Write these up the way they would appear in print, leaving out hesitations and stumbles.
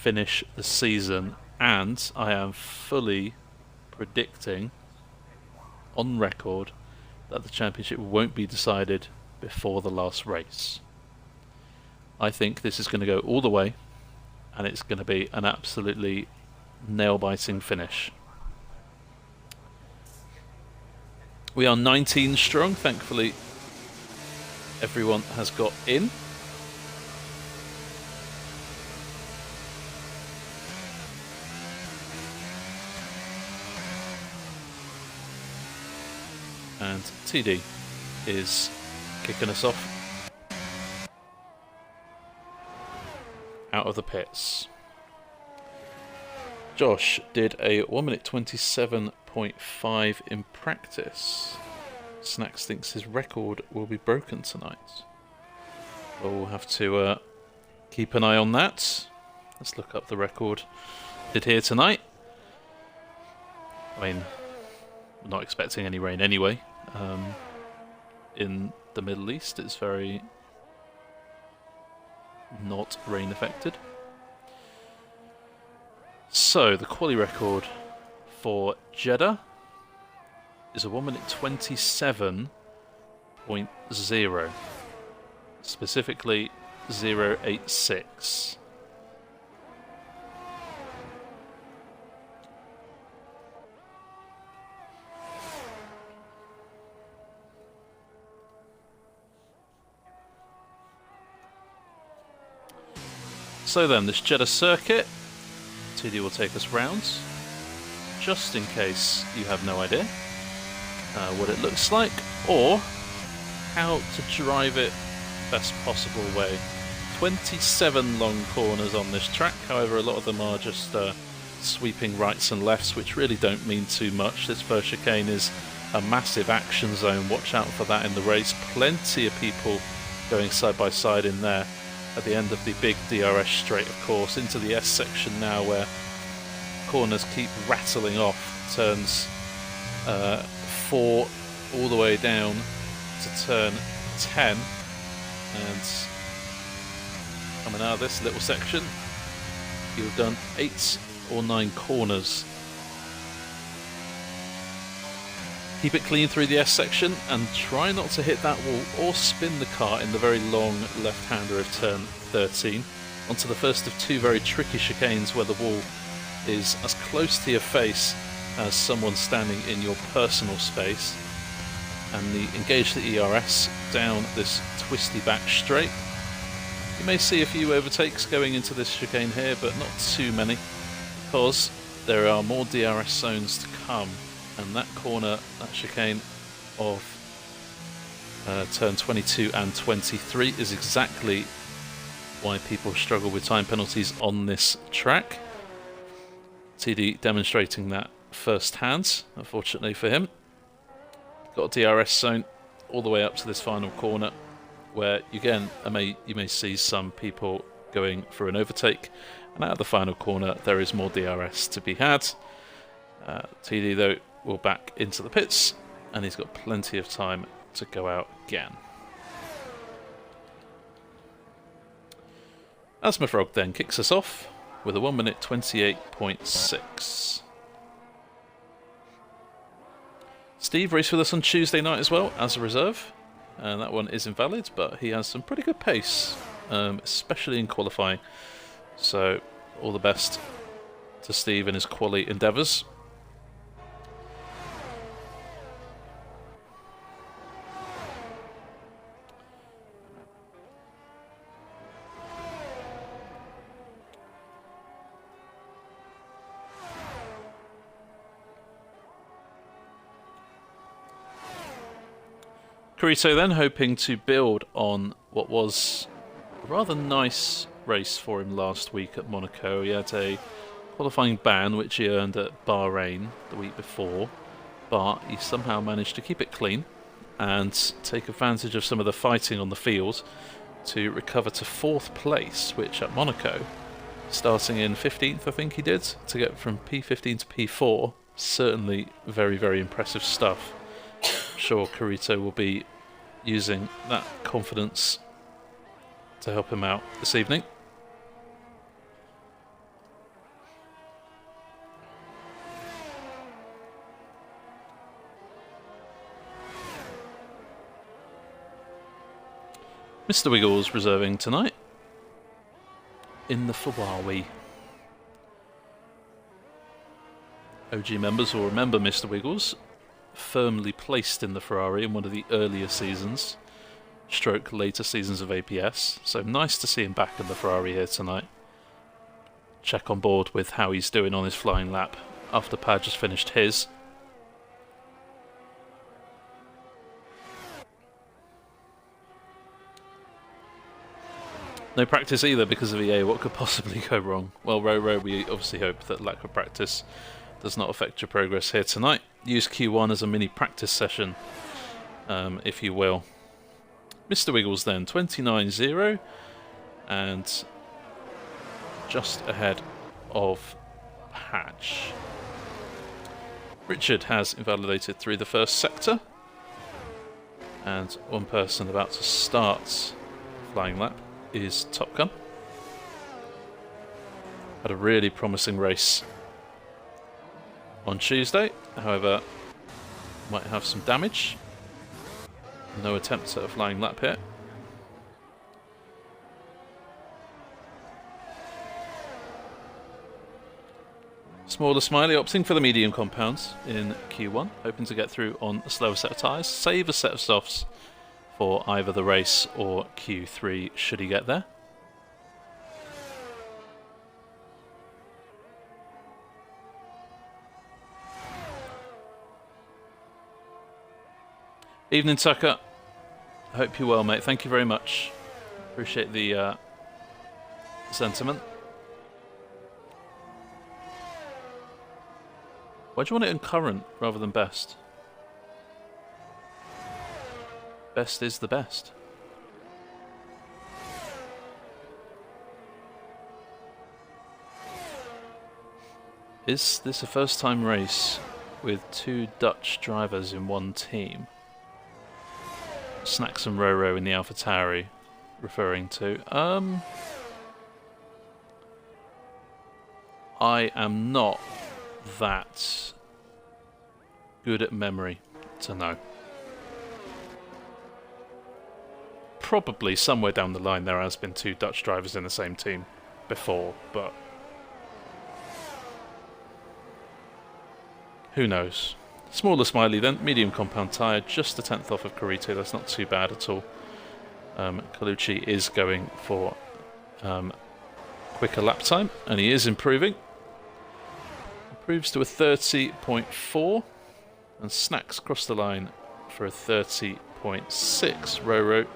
finish the season, and I am fully predicting on record that the championship won't be decided before the last race. I think this is going to go all the way, and it's going to be an absolutely nail-biting finish. We are 19 strong, thankfully everyone has got in. And TD is kicking us off out of the pits. Josh did a 1 minute 27.5 in practice. Snacks thinks his record will be broken tonight. Well, we'll have to keep an eye on that. Let's look up the record did here tonight. I mean, we're not expecting any rain anyway. In the Middle East, it's very not rain affected. So the quali record for Jeddah is a 1 minute 27.0, specifically 0.86. So then, this Jeddah circuit, TD will take us rounds, just in case you have no idea what it looks like, or how to drive it best possible way. 27 long corners on this track, however a lot of them are just sweeping rights and lefts, which really don't mean too much. This first chicane is a massive action zone, watch out for that in the race. Plenty of people going side by side in there. At the end of the big DRS straight, of course, into the S section now, where corners keep rattling off. Turns 4 all the way down to turn 10, and coming out of this little section, you've done 8 or 9 corners. Keep it clean through the S section and try not to hit that wall or spin the car in the very long left-hander of turn 13 onto the first of 2 very tricky chicanes where the wall is as close to your face as someone standing in your personal space, and engage the ERS down this twisty back straight. You may see a few overtakes going into this chicane here, but not too many, because there are more DRS zones to come. And that corner, that chicane of turn 22 and 23 is exactly why people struggle with time penalties on this track. TD demonstrating that firsthand, unfortunately for him. Got a DRS zone all the way up to this final corner, where again you may see some people going for an overtake, and out of the final corner there is more DRS to be had. TD though will back into the pits, and he's got plenty of time to go out again. Asmafrog then kicks us off with a 1 minute 28.6. Steve raced with us on Tuesday night as well as a reserve, and that one is invalid, but he has some pretty good pace, especially in qualifying. So all the best to Steve in his quali endeavours. Carito then hoping to build on what was a rather nice race for him last week at Monaco. He had a qualifying ban which he earned at Bahrain the week before, but he somehow managed to keep it clean and take advantage of some of the fighting on the field to recover to 4th place, which at Monaco, starting in 15th I think he did, to get from P15 to P4, certainly very, very impressive stuff. I'm sure Carito will be using that confidence to help him out this evening. Mr. Wiggles reserving tonight in the Ferrari. OG members will remember Mr. Wiggles, firmly placed in the Ferrari in one of the earlier seasons, stroke later seasons of APS, so nice to see him back in the Ferrari here tonight. Check on board with how he's doing on his flying lap after Pad just finished his. No practice either because of EA. What could possibly go wrong? Well, Row, we obviously hope that lack of practice does not affect your progress here tonight. Use Q1 as a mini practice session, if you will. Mr. Wiggles then, 29.0, and just ahead of Patch. Richard has invalidated through the first sector, and one person about to start flying lap is Top Gun. Had a really promising race on Tuesday, however, might have some damage. No attempt at a flying lap here. Smaller Smiley opting for the medium compounds in Q1, hoping to get through on a slower set of tyres, save a set of softs for either the race or Q3 should he get there. Evening, Tucker. I hope you're well, mate. Thank you very much. Appreciate the sentiment. Why do you want it in current rather than best? Best is the best. Is this a first time race with two Dutch drivers in one team? Snacks and Roro in the AlphaTauri referring to. I am not that good at memory to know. Probably somewhere down the line there has been two Dutch drivers in the same team before, but who knows. Smaller Smiley then, medium compound tyre, just a tenth off of Carito, that's not too bad at all. Colucci is going for quicker lap time, and he is improving. Improves to a 30.4, and Snacks across the line for a 30.6. Roro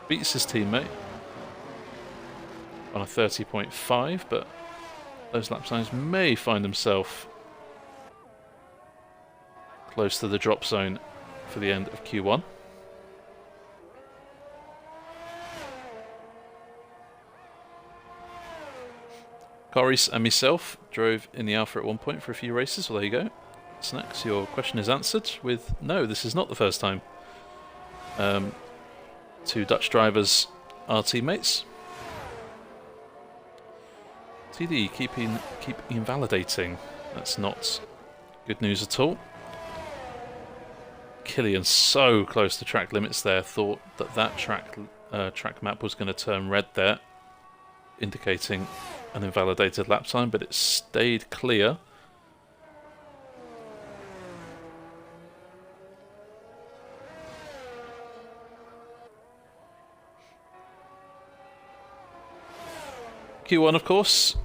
beats his teammate on a 30.5, but those lap times may find himself close to the drop zone for the end of Q1. Coris and myself drove in the Alpha at one point for a few races. Well, there you go. Snacks, your question is answered with no, this is not the first time. Two Dutch drivers are teammates. TD, keep invalidating. That's not good news at all. Killian so close to track limits there, thought that track map was going to turn red there, indicating an invalidated lap time, but it stayed clear. Q1, of course,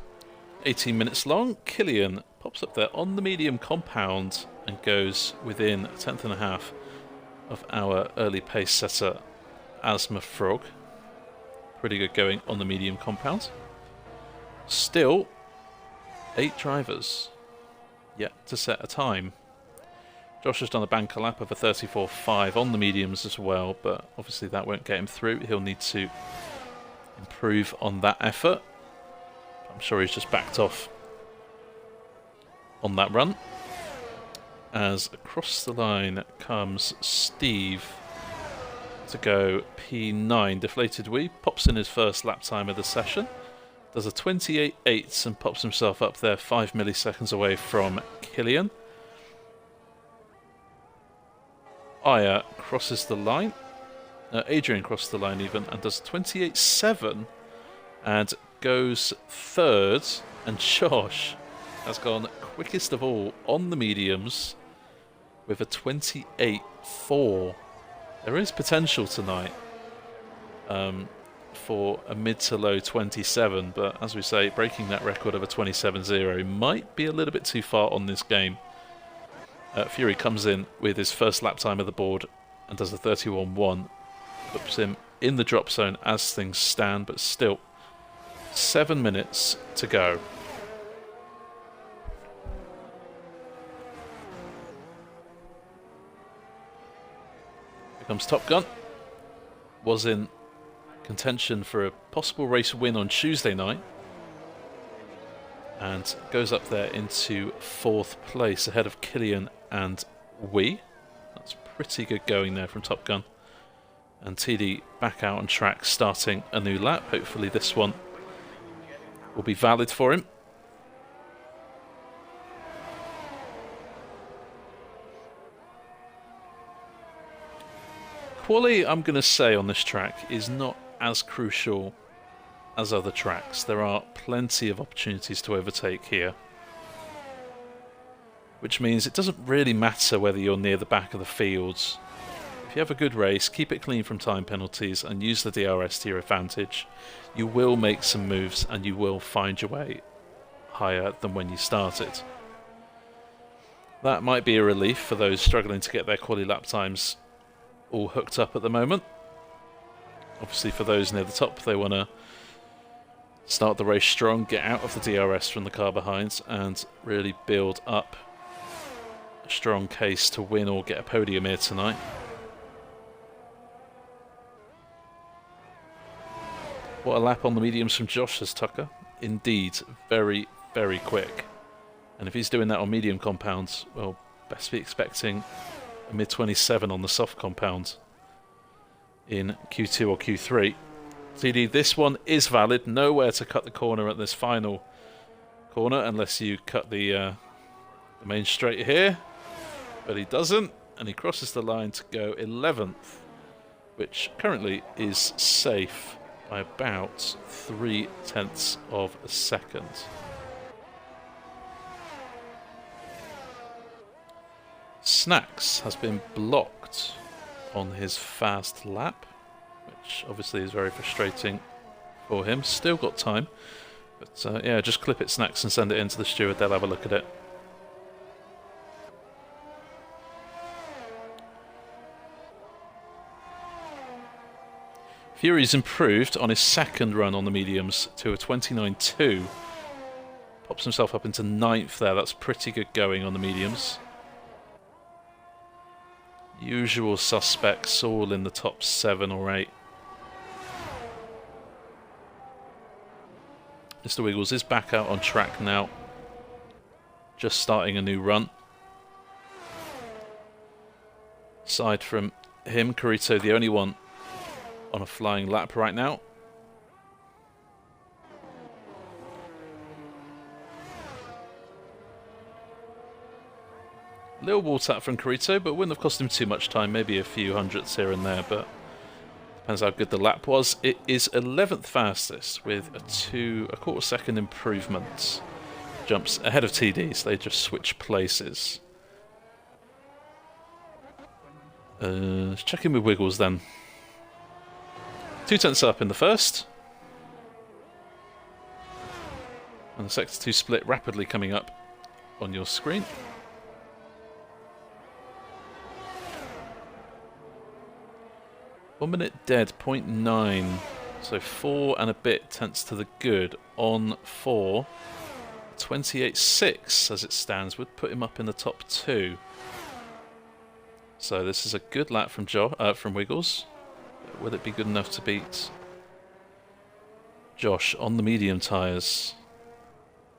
18 minutes long. Killian pops up there on the medium compound and goes within a tenth and a half of our early pace setter, Asthma Frog. Pretty good going on the medium compound. Still, 8 drivers yet to set a time. Josh has done a banker lap of a 34.5 on the mediums as well, but obviously that won't get him through. He'll need to improve on that effort. I'm sure he's just backed off on that run. As across the line comes Steve to go P9. Deflated Wee pops in his first lap time of the session. Does a 28.8 and pops himself up there 5 milliseconds away from Killian. Aya crosses the line Adrian crossed the line even and does 28.7 and goes third. And Josh has gone quickest of all on the mediums with a 28.4. There is potential tonight for a mid to low 27, but as we say, breaking that record of a 27.0 might be a little bit too far on this game. Fury comes in with his first lap time of the board and does a 31.1. Puts him in the drop zone as things stand, but still 7 minutes to go. Here comes Top Gun. Was in contention for a possible race win on Tuesday night and goes up there into 4th place ahead of Killian and Wee. That's pretty good going there from Top Gun. And TD back out on track, starting a new lap. Hopefully this one will be valid for him. Quali, I'm going to say, on this track is not as crucial as other tracks. There are plenty of opportunities to overtake here, which means it doesn't really matter whether you're near the back of the fields. If you have a good race, keep it clean from time penalties and use the DRS to your advantage, you will make some moves and you will find your way higher than when you started. That might be a relief for those struggling to get their quali lap times all hooked up at the moment. Obviously for those near the top, they want to start the race strong, get out of the DRS from the car behind and really build up a strong case to win or get a podium here tonight. What a lap on the mediums from Josh, says Tucker. Indeed, very, very quick. And if he's doing that on medium compounds, well, best be expecting a mid-27 on the soft compound in Q2 or Q3. TD, this one is valid. Nowhere to cut the corner at this final corner unless you cut the main straight here. But he doesn't, and he crosses the line to go 11th, which currently is safe by about 0.3 of a second. Snacks has been blocked on his fast lap, which obviously is very frustrating for him. Still got time, but yeah, just clip it, Snacks, and send it in to the steward. They'll have a look at it. Fury's improved on his second run on the mediums to a 29.2. Pops himself up into 9th there. That's pretty good going on the mediums. Usual suspects all in the top 7 or 8. Mr. Wiggles is back out on track now, just starting a new run. Aside from him, Carito the only one on a flying lap right now. Little wall tap from Carito, but wouldn't have cost him too much time, maybe a few hundredths here and there, but depends how good the lap was. It is 11th fastest with a quarter second improvement. Jumps ahead of TDs, they just switch places. Let's check in with Wiggles then. 0.2 up in the first. And the sector 2 split rapidly coming up on your screen. One minute dead, 0.9. So 4 and a bit tenths to the good on 4. 28.6 as it stands would put him up in the top 2. So this is a good lap from from Wiggles. Will it be good enough to beat Josh on the medium tyres?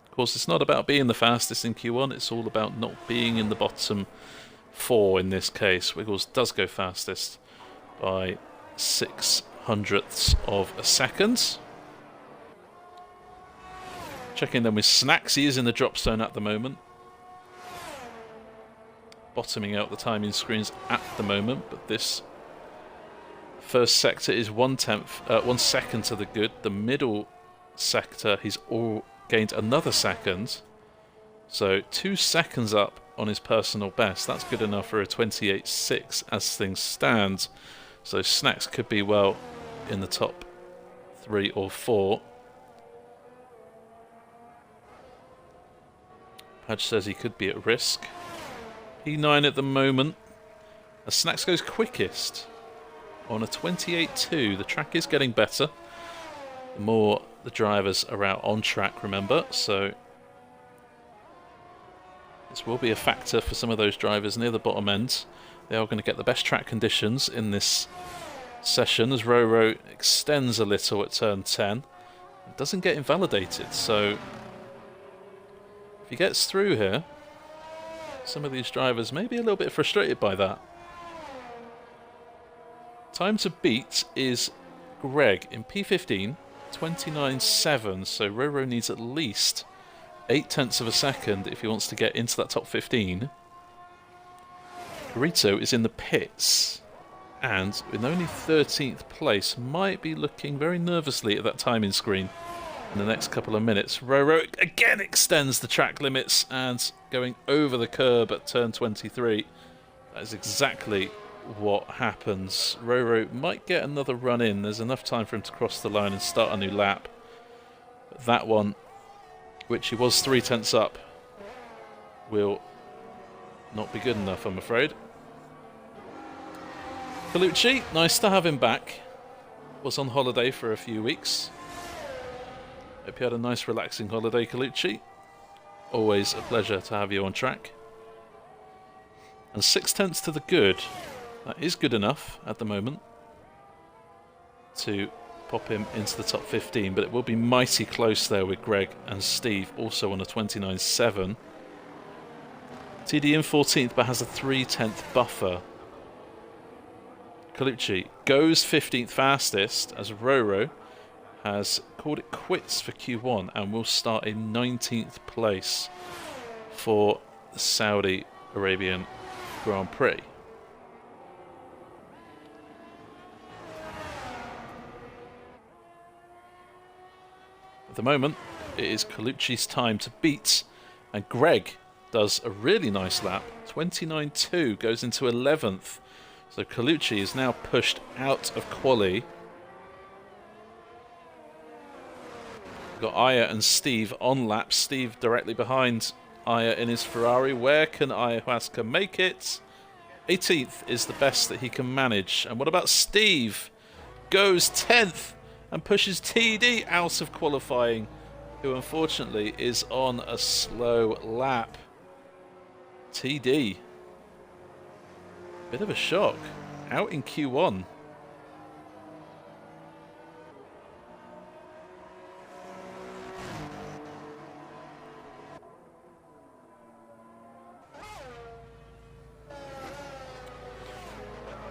Of course, it's not about being the fastest in Q1, it's all about not being in the bottom 4 in this case. Wiggles does go fastest by 0.06 of a second. Checking then with Snacks, he is in the drop zone at the moment. Bottoming out the timing screens at the moment, but this First sector is 1 second to the good. The middle sector, he's all gained another second. So 2 seconds up on his personal best. That's good enough for a 28.6 as things stand. So Snacks could be well in the top 3 or 4. Padge says he could be at risk. P9 at the moment. As Snacks goes quickest on a 28.2. The track is getting better. The more the drivers are out on track, remember, so this will be a factor for some of those drivers near the bottom end. They are going to get the best track conditions in this session as Roro extends a little at turn 10. It doesn't get invalidated, so if he gets through here, some of these drivers may be a little bit frustrated by that. Time to beat is Greg in P15, 29.7, so Roro needs at least 0.8 of a second if he wants to get into that top 15. Garito is in the pits, and with only 13th place, might be looking very nervously at that timing screen in the next couple of minutes. Roro again extends the track limits and going over the curb at turn 23. That is exactly what happens. Roro might get another run in. There's enough time for him to cross the line and start a new lap. But that one, which he was 0.3 up, will not be good enough, I'm afraid. Colucci, nice to have him back. Was on holiday for a few weeks. Hope you had a nice relaxing holiday, Colucci. Always a pleasure to have you on track. And 0.6 to the good. That is good enough at the moment to pop him into the top 15, but it will be mighty close there with Greg and Steve also on a 29.7. TD in 14th but has a 0.3 buffer. Colucci goes 15th fastest as Roro has called it quits for Q1 and will start in 19th place for the Saudi Arabian Grand Prix. At the moment, it is Colucci's time to beat, and Greg does a really nice lap. 29.2 goes into 11th. So Colucci is now pushed out of quali. We've got Aya and Steve on lap. Steve directly behind Aya in his Ferrari. Where can Ayahuasca make it? 18th is the best that he can manage. And what about Steve? Goes 10th and pushes TD out of qualifying, who unfortunately is on a slow lap. TD. Bit of a shock. Out in Q1.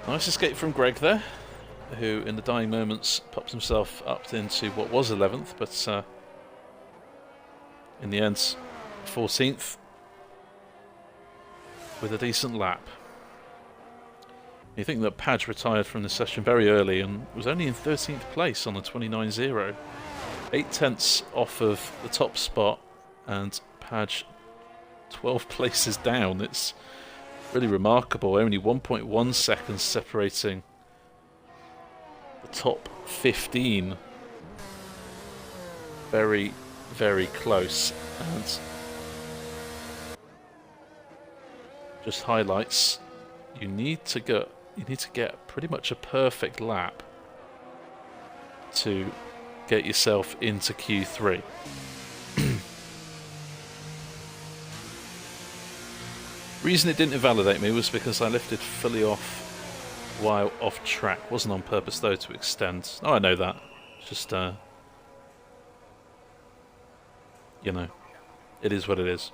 Nice escape from Greg there, who in the dying moments pops himself up into what was 11th, but in the end 14th with a decent lap. You think that Padge retired from the session very early and was only in 13th place on the 29.0. 0.8 off of the top spot, and Padge 12 places down. It's really remarkable. Only 1.1 seconds separating the top 15. Very, very close. And just highlights, you need to get pretty much a perfect lap to get yourself into Q3. Reason it didn't invalidate me was because I lifted fully off while off track. Wasn't on purpose though to extend. Oh, I know that. It's just you know, it is what it is.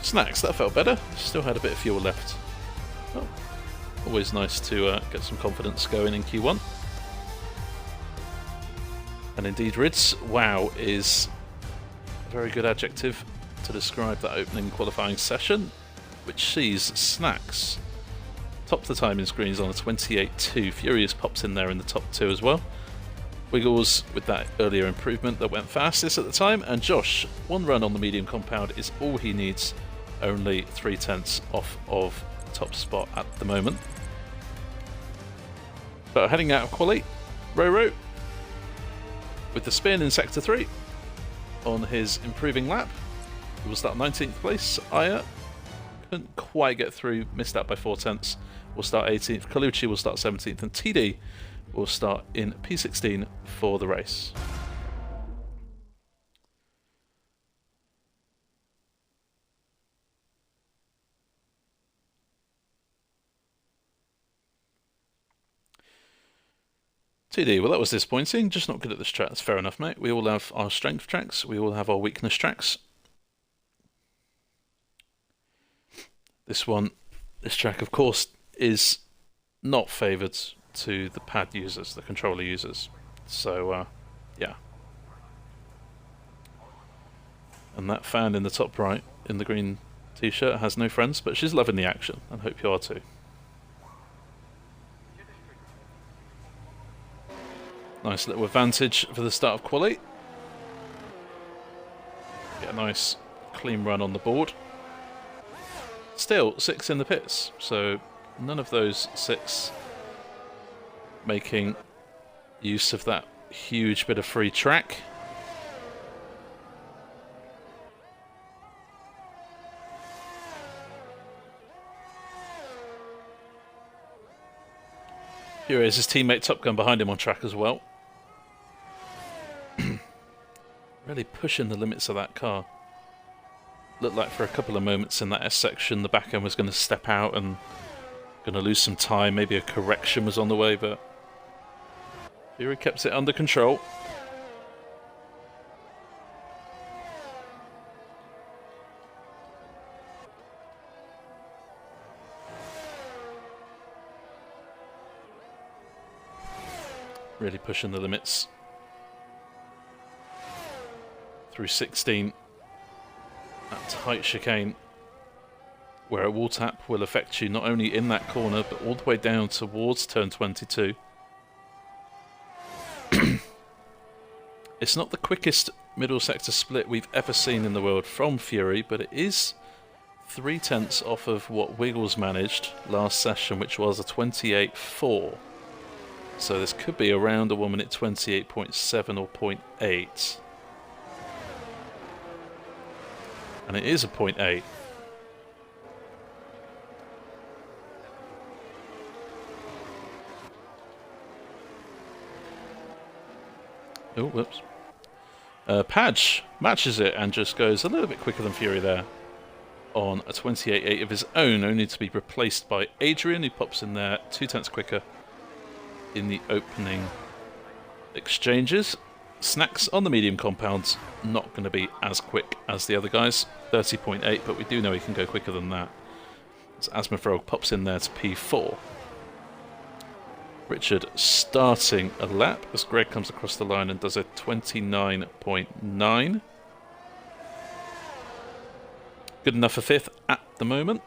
Snacks, that felt better. Still had a bit of fuel left. Oh, always nice to get some confidence going in Q1. And indeed, Rids, wow is a very good adjective to describe that opening qualifying session, which sees Snacks top the timing screens on a 28.2. Furious pops in there in the top 2 as well. Wiggles with that earlier improvement that went fastest at the time, and Josh, 1 run on the medium compound is all he needs, only 0.3 off of top spot at the moment. But heading out of quali, Roro with the spin in sector 3 on his improving lap. He will start 19th place. Aya couldn't quite get through, missed out by 0.4. Will start 18th. Colucci will start 17th, and TD will start in P16 for the race. TD, well, that was disappointing. Just not good at this track. That's fair enough, mate. We all have our strength tracks. We all have our weakness tracks. This track, of course, is not favoured to the pad users, the controller users. So, yeah. And that fan in the top right, in the green t-shirt, has no friends, but she's loving the action, and hope you are too. Nice little advantage for the start of quali. Get a nice clean run on the board. Still 6 in the pits, so none of those 6 making use of that huge bit of free track. Here is his teammate Top Gun behind him on track as well. Really pushing the limits of that car. Looked like for a couple of moments in that S section the back end was going to step out and going to lose some time. Maybe a correction was on the way, but Fury kept it under control. Really pushing the limits through 16. That tight chicane where a wall tap will affect you not only in that corner but all the way down towards turn 22. It's not the quickest middle sector split we've ever seen in the world from Fury, but it is 0.3 off of what Wiggles managed last session, which was a 28.4. So this could be around a 1 minute 28.7 or 0.8. And it is a 0.8. Oh, whoops. Padge matches it and just goes a little bit quicker than Fury there on a 28.8 of his own, only to be replaced by Adrian, who pops in there 0.2 quicker in the opening exchanges. Snacks on the medium compounds, not going to be as quick as the other guys, 30.8, but we do know he can go quicker than that. As Asmafrog pops in there to P4. Richard starting a lap as Greg comes across the line and does a 29.9. Good enough for 5th at the moment.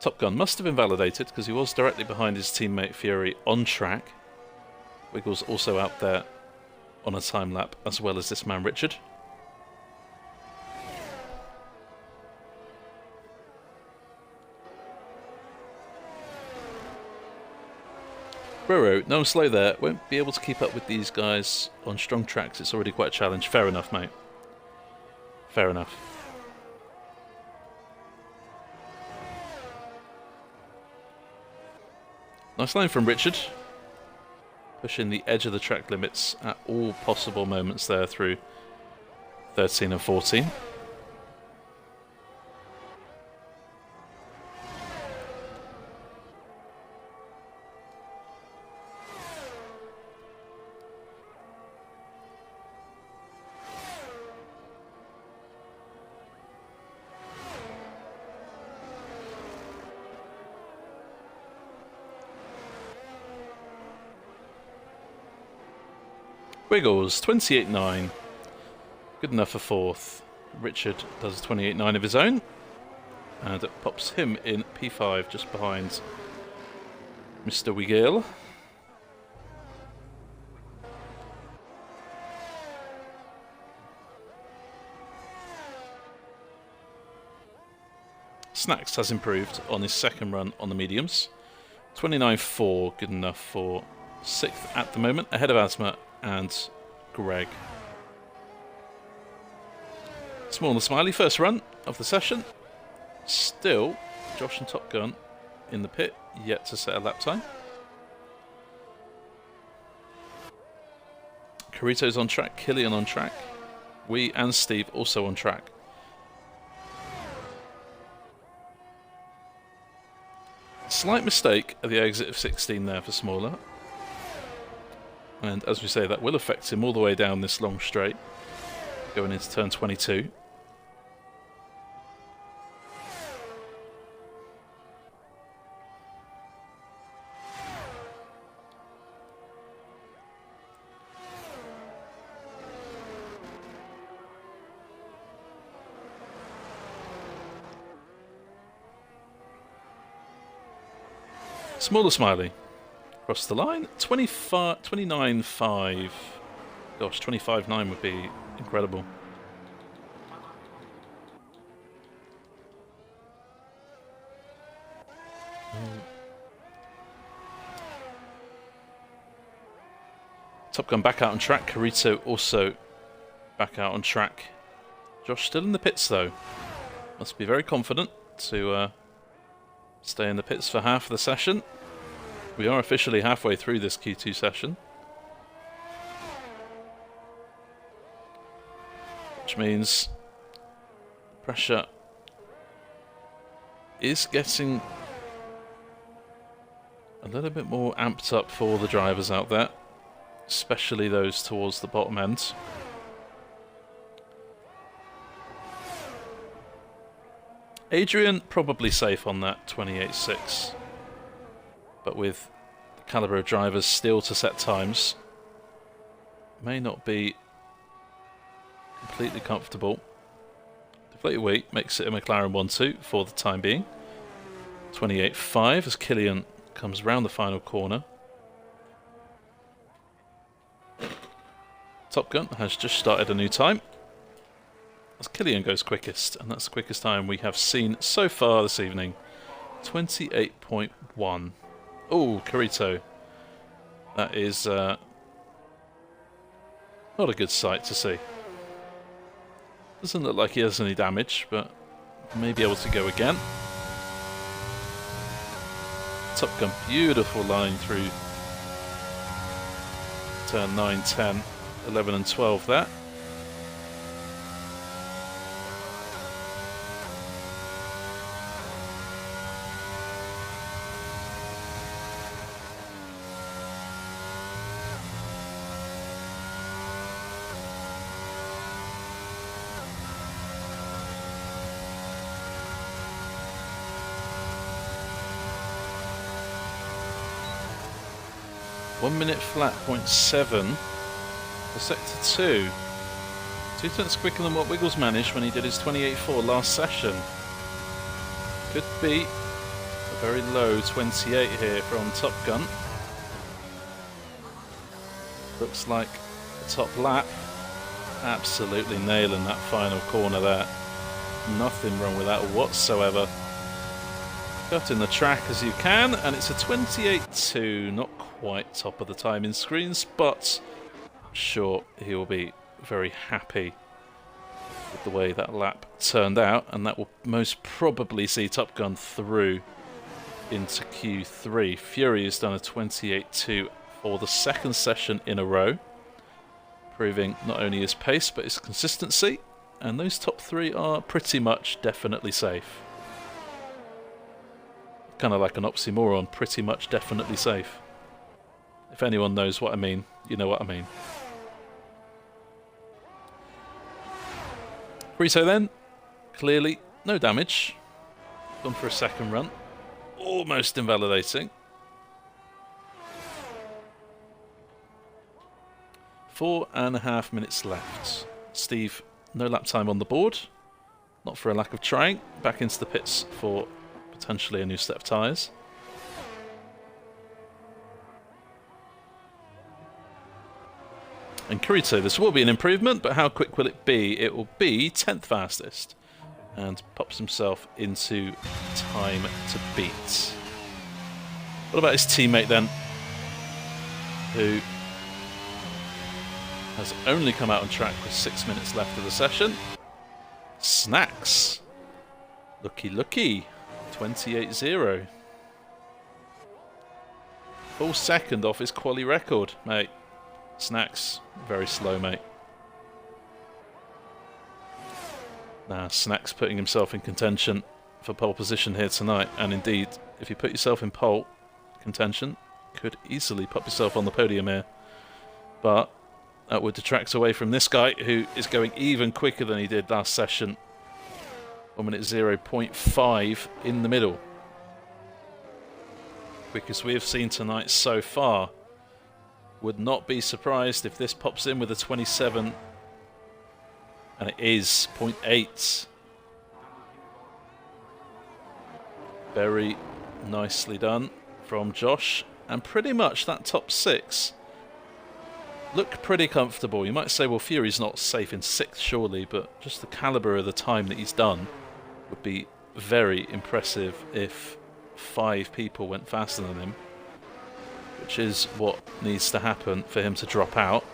Top Gun must have been validated because he was directly behind his teammate Fury on track. Wiggles also out there on a time lap as well as this man Richard. Roro, no slow there, won't be able to keep up with these guys on strong tracks. It's already quite a challenge. Fair enough, mate. Fair enough. Nice line from Richard. Pushing the edge of the track limits at all possible moments there through 13 and 14. Wiggles, 28.9. Good enough for fourth. Richard does 28.9 of his own. And it pops him in P5 just behind Mr. Wiggle. Snacks has improved on his second run on the mediums. 29.4, good enough for sixth at the moment, ahead of Asma and Greg. Small and Smiley, first run of the session. Still, Josh and Top Gun in the pit, yet to set a lap time. Carito's on track, Killian on track. We and Steve also on track. Slight mistake at the exit of 16 there for Smaller. And as we say, that will affect him all the way down this long straight, going into turn 22. Smaller Smiley. Across the line. 29.5. Gosh, 25.9 would be incredible. Top Gun back out on track. Carito also back out on track. Josh still in the pits though. Must be very confident to stay in the pits for half of the session. We are officially halfway through this Q2 session. Which means pressure is getting a little bit more amped up for the drivers out there, especially those towards the bottom end. Adrian probably safe on that 28.6, but with the calibre of drivers still to set times, may not be completely comfortable. Deflated weight makes it a McLaren 1-2 for the time being. 28.5 as Killian comes round the final corner. Top Gun has just started a new time, as Killian goes quickest, and that's the quickest time we have seen so far this evening. 28.1. Oh, Carito. That is not a good sight to see. Doesn't look like he has any damage, but may be able to go again. Top Gun, beautiful line through turn 9, 10, 11 and 12 there. One minute flat, 0.7 for sector 2. 2 tenths quicker than what Wiggles managed when he did his 28.4 last session. Could be a very low 28 here from Top Gun. Looks like the top lap. Absolutely nailing that final corner there. Nothing wrong with that whatsoever. Cut in the track as you can, and it's a 28.2, not quite top of the timing screens, but sure, he will be very happy with the way that lap turned out, and that will most probably see Top Gun through into Q3. Fury has done a 28.2 for the second session in a row, proving not only his pace but his consistency, and those top three are pretty much definitely safe. Kind of like an oxymoron, pretty much definitely safe. If anyone knows what I mean, you know what I mean. Carito then, clearly no damage. Gone for a second run. Almost invalidating. 4.5 minutes left. Steve, no lap time on the board. Not for a lack of trying. Back into the pits for potentially a new set of tyres. And Kurito, this will be an improvement, but how quick will it be? It will be 10th fastest. And pops himself into time to beat. What about his teammate then? Who has only come out on track with 6 minutes left of the session. Snacks. Looky. 28.0. Full second off his quali record, mate. Snacks, very slow, mate. Nah, Snacks putting himself in contention for pole position here tonight. And indeed, if you put yourself in pole contention, could easily pop yourself on the podium here. But that would detract away from this guy, who is going even quicker than he did last session. 1 minute 0.5 in the middle. Quickest we have seen tonight so far. Would not be surprised if this pops in with a 27. And it is 0.8. Very nicely done from Josh. And pretty much that top 6 look pretty comfortable. You might say, well, Fury's not safe in 6th, surely, but just the calibre of the time that he's done would be very impressive if 5 people went faster than him, which is what needs to happen for him to drop out.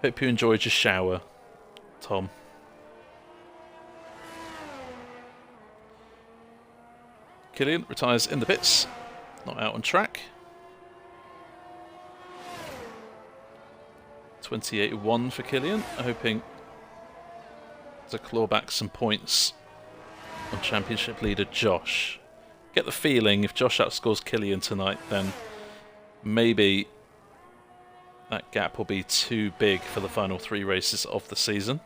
Hope you enjoyed your shower, Tom. Killian retires in the pits, not out on track. 28.1 for Killian, hoping to claw back some points on championship leader Josh. Get the feeling if Josh outscores Killian tonight, then maybe that gap will be too big for the final 3 races of the season.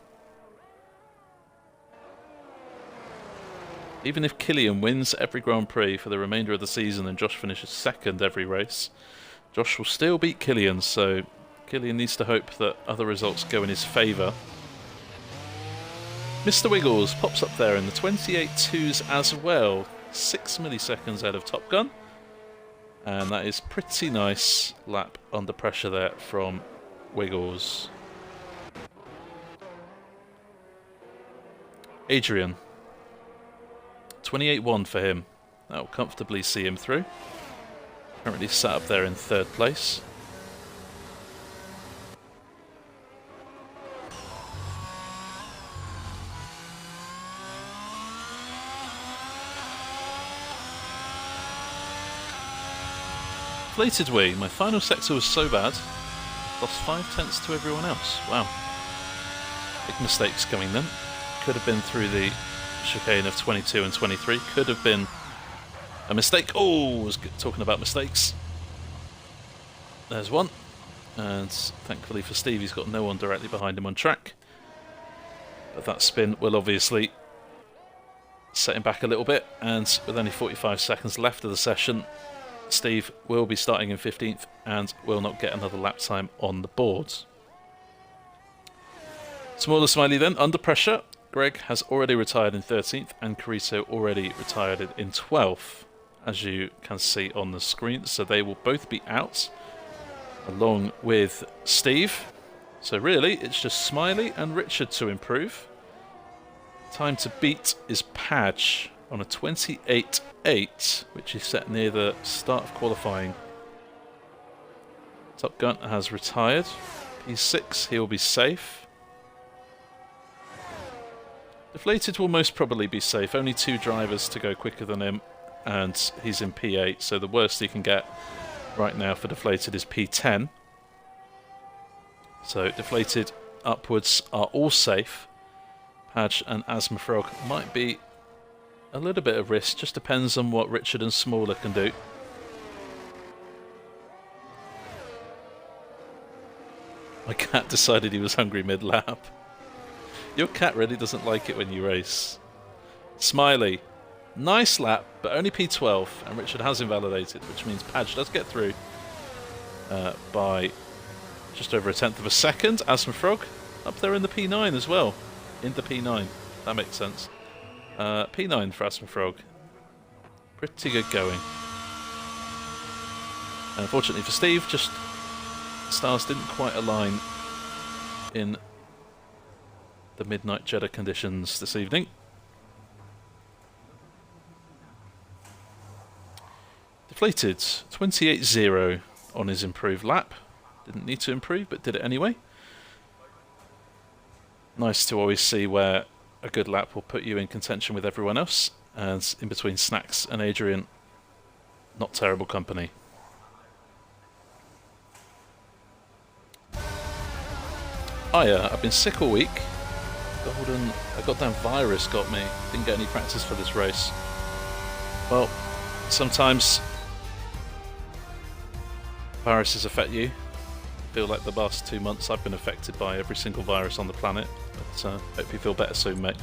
Even if Killian wins every Grand Prix for the remainder of the season and Josh finishes 2nd every race, Josh will still beat Killian, so Killian needs to hope that other results go in his favour. Mr. Wiggles pops up there in the 28.2s as well, 6 milliseconds out of Top Gun. And that is pretty nice lap under pressure there from Wiggles. Adrian. 28.1 for him. That will comfortably see him through. Currently sat up there in 3rd place. Deflated wing. My final sector was so bad. Lost 5 tenths to everyone else. Wow. Big mistakes coming then. Could have been through the chicane of 22 and 23. Could have been a mistake. Oh, I was talking about mistakes. There's one. And thankfully for Steve, he's got no one directly behind him on track. But that spin will obviously set him back a little bit. And with only 45 seconds left of the session, Steve will be starting in 15th and will not get another lap time on the board. Smaller smiley then, under pressure. Greg has already retired in 13th and Carito already retired in 12th, as you can see on the screen. So they will both be out, along with Steve. So really, it's just Smiley and Richard to improve. Time to beat is Padge on a 28.8, which is set near the start of qualifying. Top Gun has retired. P6, he will be safe. Deflated will most probably be safe. Only 2 drivers to go quicker than him, and he's in P8, so the worst he can get right now for Deflated is P10. So Deflated upwards are all safe. Padge and Asthma Frog might be a little bit of risk, just depends on what Richard and Smaller can do. My cat decided he was hungry mid-lap. Your cat really doesn't like it when you race. Smiley, Nice lap, but only P12, and Richard has invalidated, which means Padge does get through by just over 1/10 of a second. Asmafrog up there in the P9 as well. In the P9. That makes sense. P9 for Asmafrog. Pretty good going. And unfortunately for Steve, just stars didn't quite align in the midnight Jeddah conditions this evening. Deflated 28.0 on his improved lap. Didn't need to improve, but did it anyway. Nice to always see where a good lap will put you in contention with everyone else. And in between Snacks and Adrian, not terrible company. I've been sick all week. A goddamn virus got me. Didn't get any practice for this race. Well, sometimes viruses affect you. I feel like the last 2 months I've been affected by every single virus on the planet. But hope you feel better soon, mate.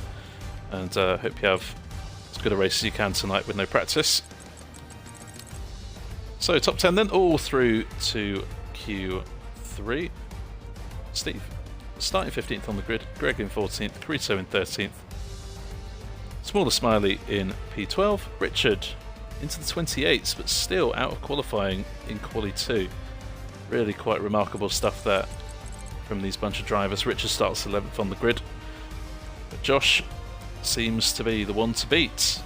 And hope you have as good a race as you can tonight with no practice. So top 10 then, all through to Q3. Steve starting 15th on the grid, Greg in 14th, Carito in 13th, Smaller Smiley in P12, Richard into the 28s, but still out of qualifying in Quali 2. Really quite remarkable stuff there from these bunch of drivers. Richard starts 11th on the grid, but Josh seems to be the one to beat.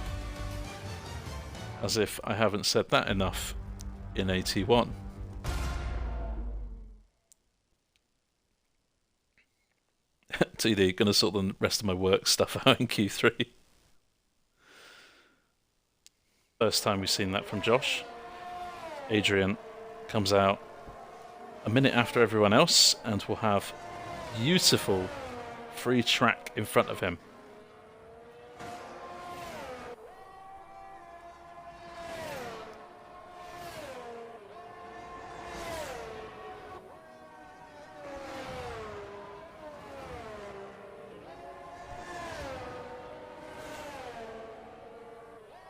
As if I haven't said that enough in AT1. TD, gonna sort the rest of my work stuff out in Q3. First time we've seen that from Josh. Adrian comes out a minute after everyone else and will have beautiful free track in front of him.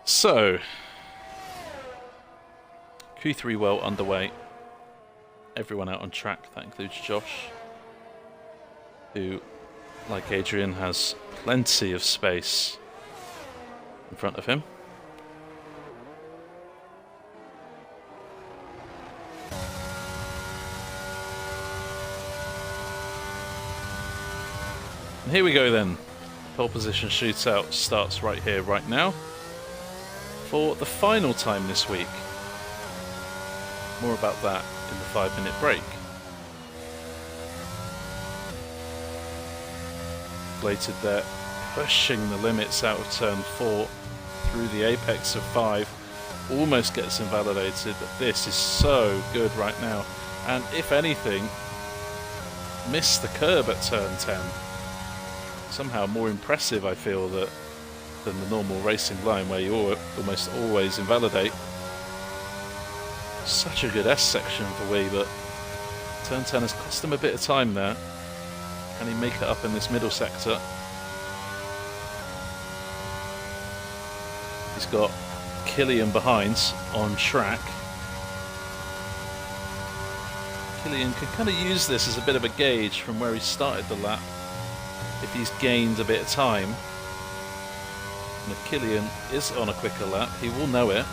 So, Q3 well underway. Everyone out on track, that includes Josh, who, like Adrian, has plenty of space in front of him. And here we go then. Pole position shootout starts right here, right now, for the final time this week. More about that in the 5-minute break. Plated there, pushing the limits out of turn 4 through the apex of 5. Almost gets invalidated, but this is so good right now. And if anything, missed the curb at turn 10. Somehow more impressive, I feel, than the normal racing line where you almost always invalidate. Such a good S section for Wee, but turn 10 has cost him a bit of time there. Can he make it up in this middle sector? He's got Killian behind on track. Killian can kind of use this as a bit of a gauge from where he started the lap. If he's gained a bit of time, and if Killian is on a quicker lap, he will know it.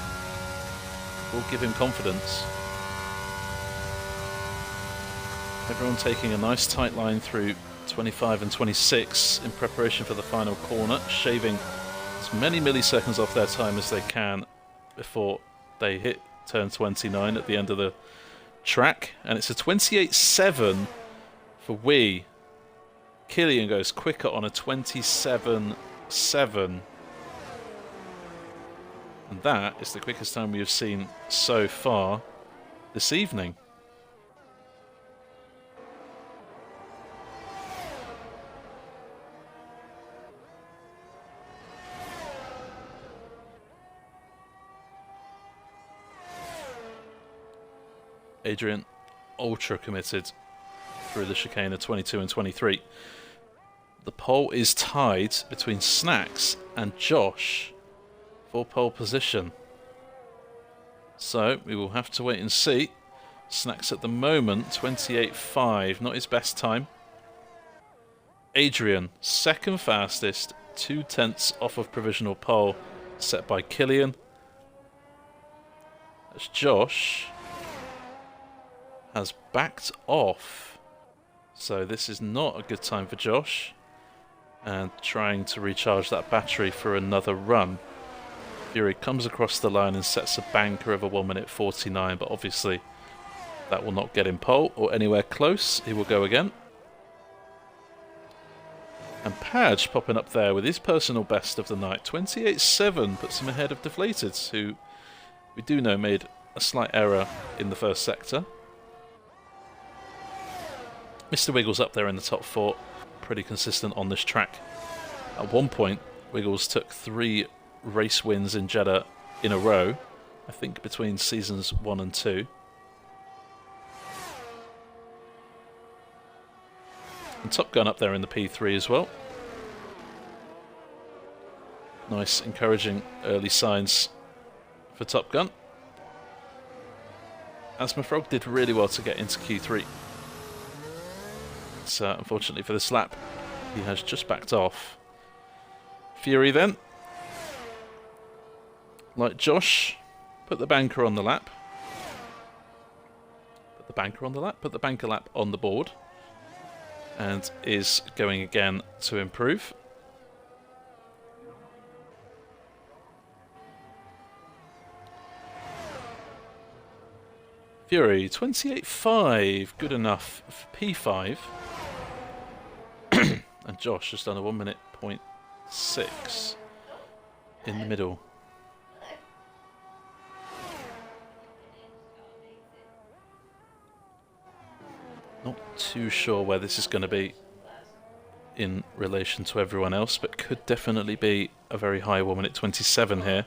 Will give him confidence. Everyone taking a nice tight line through 25 and 26 in preparation for the final corner, shaving as many milliseconds off their time as they can before they hit turn 29 at the end of the track. And it's a 28.7 for Wee. Killian goes quicker on a 27.7. And that is the quickest time we have seen so far this evening. Adrian, ultra committed through the chicane of 22 and 23. The pole is tied between Snacks and Josh for pole position. So we will have to wait and see. Snacks at the moment 28.5, not his best time. Adrian, second fastest, 2/10 off of provisional pole set by Killian. As Josh has backed off, so this is not a good time for Josh, and trying to recharge that battery for another run. Fury comes across the line and sets a banker of a 1 minute 49, but obviously that will not get him pole or anywhere close. He will go again. And Padge popping up there with his personal best of the night. 28.7 puts him ahead of Deflated, who we do know made a slight error in the first sector. Mr. Wiggles up there in the top 4, pretty consistent on this track. At one point, Wiggles took 3 race wins in Jeddah in a row, I think between seasons 1 and 2. And Top Gun up there in the P3 as well. Nice, encouraging early signs for Top Gun. Asthma Frog did really well to get into Q3. So unfortunately for this lap, he has just backed off. Fury then, like Josh, put the banker on the lap. Put the banker on the lap, put the banker lap on the board. And is going again to improve. Fury, 28.5, good enough for P5. And Josh has done a 1 minute.6 in the middle. Not too sure where this is going to be in relation to everyone else, but could definitely be a very high 1 minute.27 here.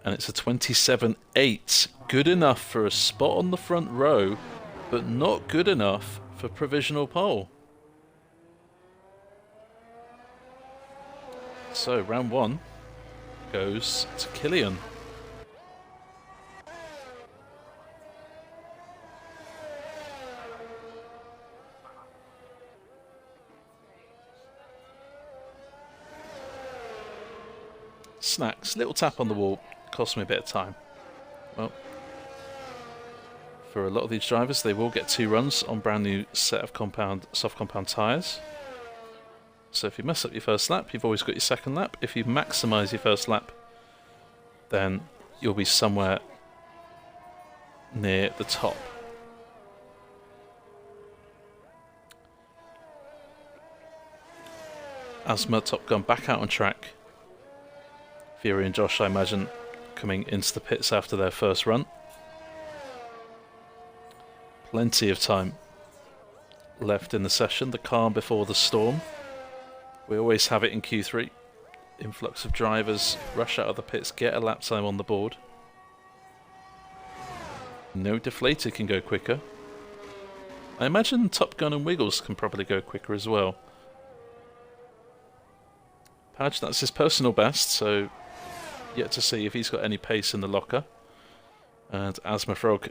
And it's a 27.8. Good enough for a spot on the front row, but not good enough for provisional pole. So round 1 goes to Killian. Snacks, little tap on the wall, cost me a bit of time. Well, for a lot of these drivers, they will get 2 runs on brand new set of soft compound tyres. So if you mess up your first lap, you've always got your second lap. If you maximise your first lap, then you'll be somewhere near the top. Asthma, Top Gun back out on track. Fury and Josh, I imagine, coming into the pits after their first run. Plenty of time left in the session, the calm before the storm. We always have it in Q3. Influx of drivers, rush out of the pits, get a lap time on the board. No Deflated can go quicker. I imagine Top Gun and Wiggles can probably go quicker as well. Padge, that's his personal best, so yet to see if he's got any pace in the locker. And Asthma Frog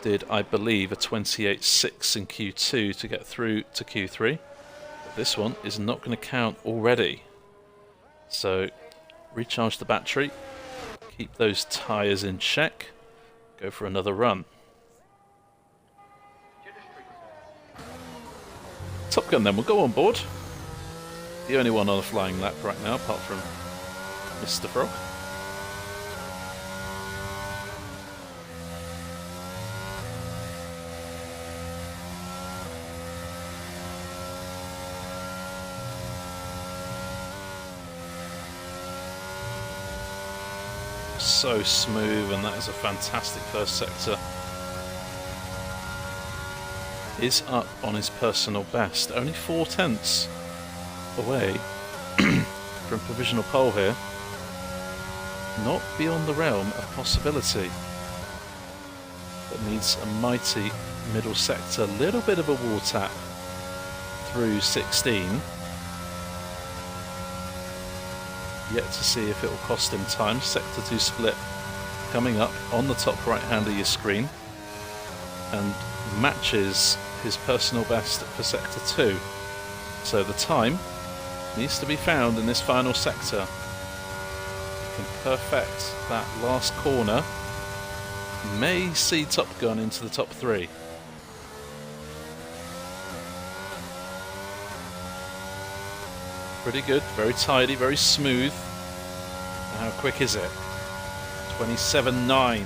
did, I believe, a 28.6 in Q2 to get through to Q3. But this one is not going to count already. So recharge the battery, keep those tyres in check, go for another run. Top Gun then will go on board. The only one on a flying lap right now, apart from Mr. Frog. So smooth, and that is a fantastic first sector. Is up on his personal best, only 4/10 away from provisional pole here. Not beyond the realm of possibility, but needs a mighty middle sector. Little bit of a wall tap through 16. Yet to see if it will cost him time. Sector 2 split coming up on the top right hand of your screen and matches his personal best for Sector 2. So the time needs to be found in this final sector. Can perfect that last corner. May see Top Gun into the top 3. Pretty good, very tidy, very smooth. How quick is it? 27.9.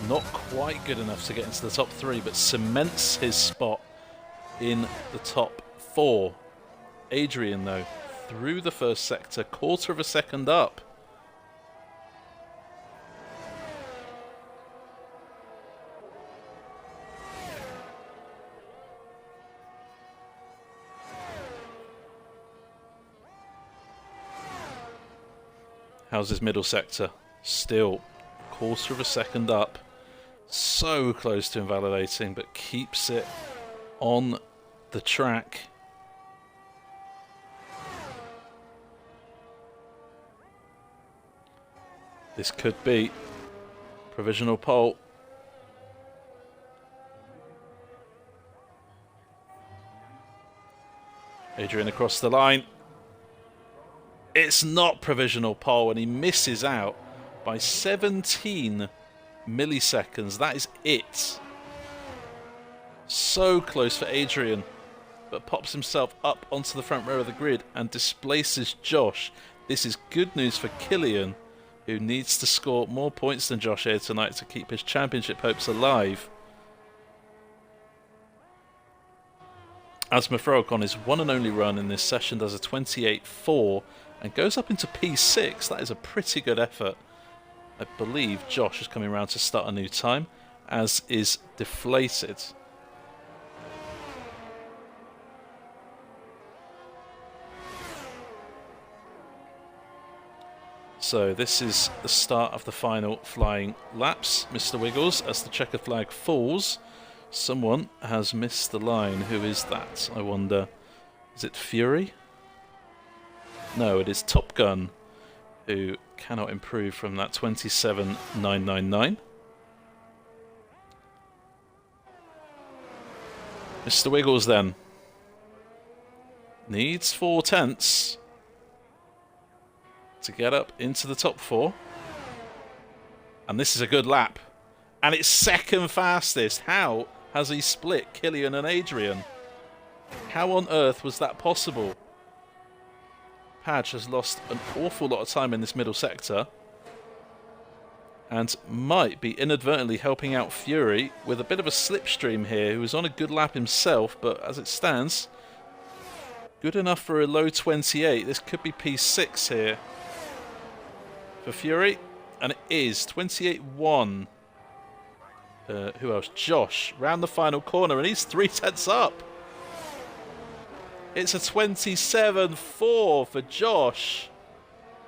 Not quite good enough to get into the top 3, but cements his spot in the top 4. Adrian, though, through the first sector, quarter of a second up. How's his middle sector? Still quarter of a second up. So close to invalidating, but keeps it on the track. This could be provisional pole. Adrian across the line. It's not provisional pole, and he misses out by 17 milliseconds. That is it. So close for Adrian, but pops himself up onto the front row of the grid and displaces Josh. This is good news for Killian, who needs to score more points than Josh here tonight to keep his championship hopes alive. Asma Frog on his one and only run in this session does a 28.4 and goes up into P6. That is a pretty good effort. I believe Josh is coming around to start a new time, as is Deflated. So this is the start of the final flying laps, Mr. Wiggles, as the checkered flag falls. Someone has missed the line. Who is that, I wonder? Is it Fury? No, it is Top Gun, who cannot improve from that 27.999. Mr. Wiggles then needs 4 tenths to get up into the top 4. And this is a good lap. And it's second fastest. How has he split Killian and Adrian? How on earth was that possible? Padge has lost an awful lot of time in this middle sector and might be inadvertently helping out Fury with a bit of a slipstream here, who is on a good lap himself, but as it stands, good enough for a low 28. This could be P6 here for Fury, and it is 28.1. Who else? Josh, round the final corner, and he's 3 tenths up. It's a 27.4 for Josh.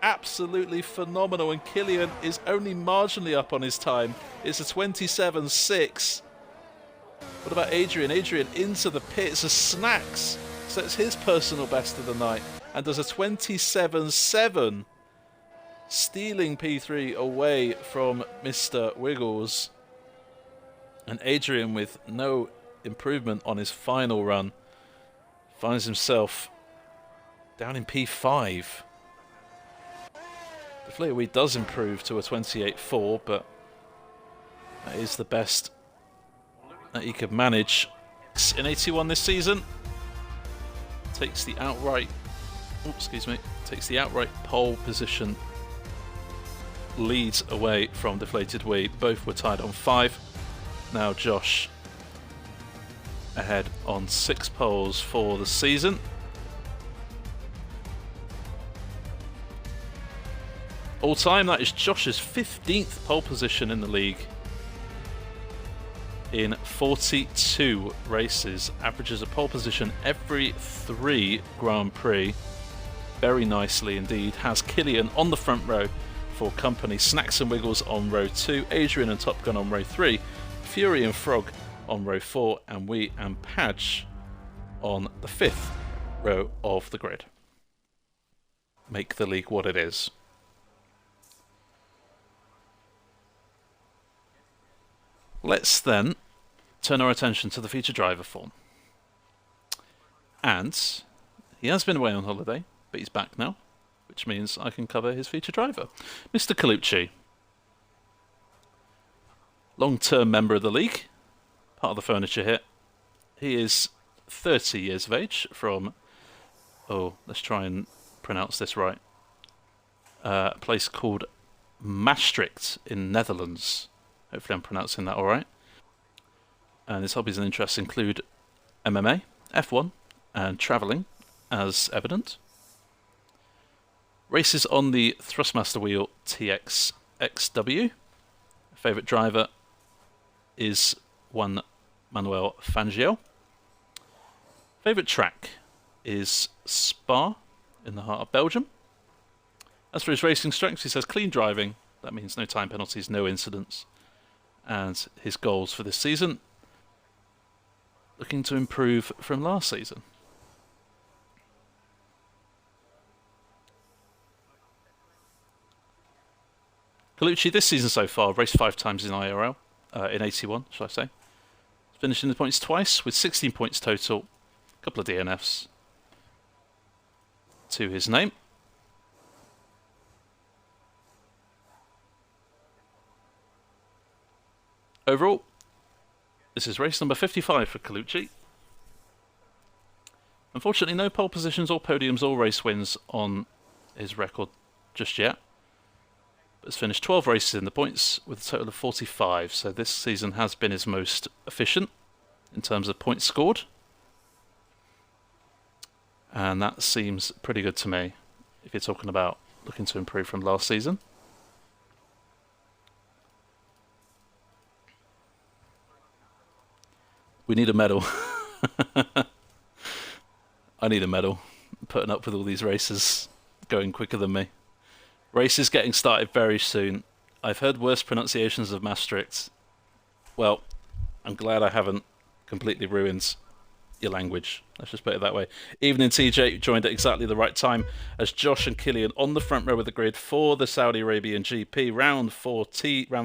Absolutely phenomenal, and Killian is only marginally up on his time. It's a 27.6. What about Adrian? Adrian into the pits of snacks. So it's his personal best of the night and does a 27.7. Stealing P3 away from Mr. Wiggles. And Adrian, with no improvement on his final run, finds himself down in P5. The Fleetweed does improve to a 28.4, but that is the best that he could manage in 81 this season. Takes the outright, takes the outright pole position leads away from Deflated Weed. Both were tied on 5. Now Josh ahead on 6 poles for the season. All time, that is Josh's 15th pole position in the league in 42 races. Averages a pole position every 3 Grand Prix. Very nicely indeed. Has Killian on the front row for company. Snacks and Wiggles on row 2. Adrian and Top Gun on row 3. Fury and Frog on row 4, and we and Padge on the 5th row of the grid. Make the league what it is. Let's then turn our attention to the feature driver form. And he has been away on holiday, but he's back now, which means I can cover his feature driver. Mr. Colucci. Long-term member of the league, part of the furniture here. He is 30 years of age from, let's try and pronounce this right, a place called Maastricht in Netherlands. Hopefully I'm pronouncing that alright. And his hobbies and interests include MMA, F1, and travelling, as evident. Races on the Thrustmaster wheel TX XW. Favourite driver is one Manuel Fangio. Favourite track is Spa in the heart of Belgium. As for his racing strengths, he says clean driving. That means no time penalties, no incidents. And his goals for this season, looking to improve from last season. Colucci this season so far, raced 5 times in IIRL, in 81, shall I say. Finished in the points twice, with 16 points total, a couple of DNFs to his name. Overall, this is race number 55 for Colucci. Unfortunately, no pole positions or podiums or race wins on his record just yet. But has finished 12 races in the points with a total of 45, so this season has been his most efficient in terms of points scored. And that seems pretty good to me, if you're talking about looking to improve from last season. We need a medal. I need a medal. Putting up with all these races going quicker than me. Races getting started very soon. I've heard worse pronunciations of Maastricht. Well, I'm glad I haven't completely ruined your language. Let's just put it that way. Evening TJ joined at exactly the right time as Josh and Killian on the front row of the grid for the Saudi Arabian GP. Round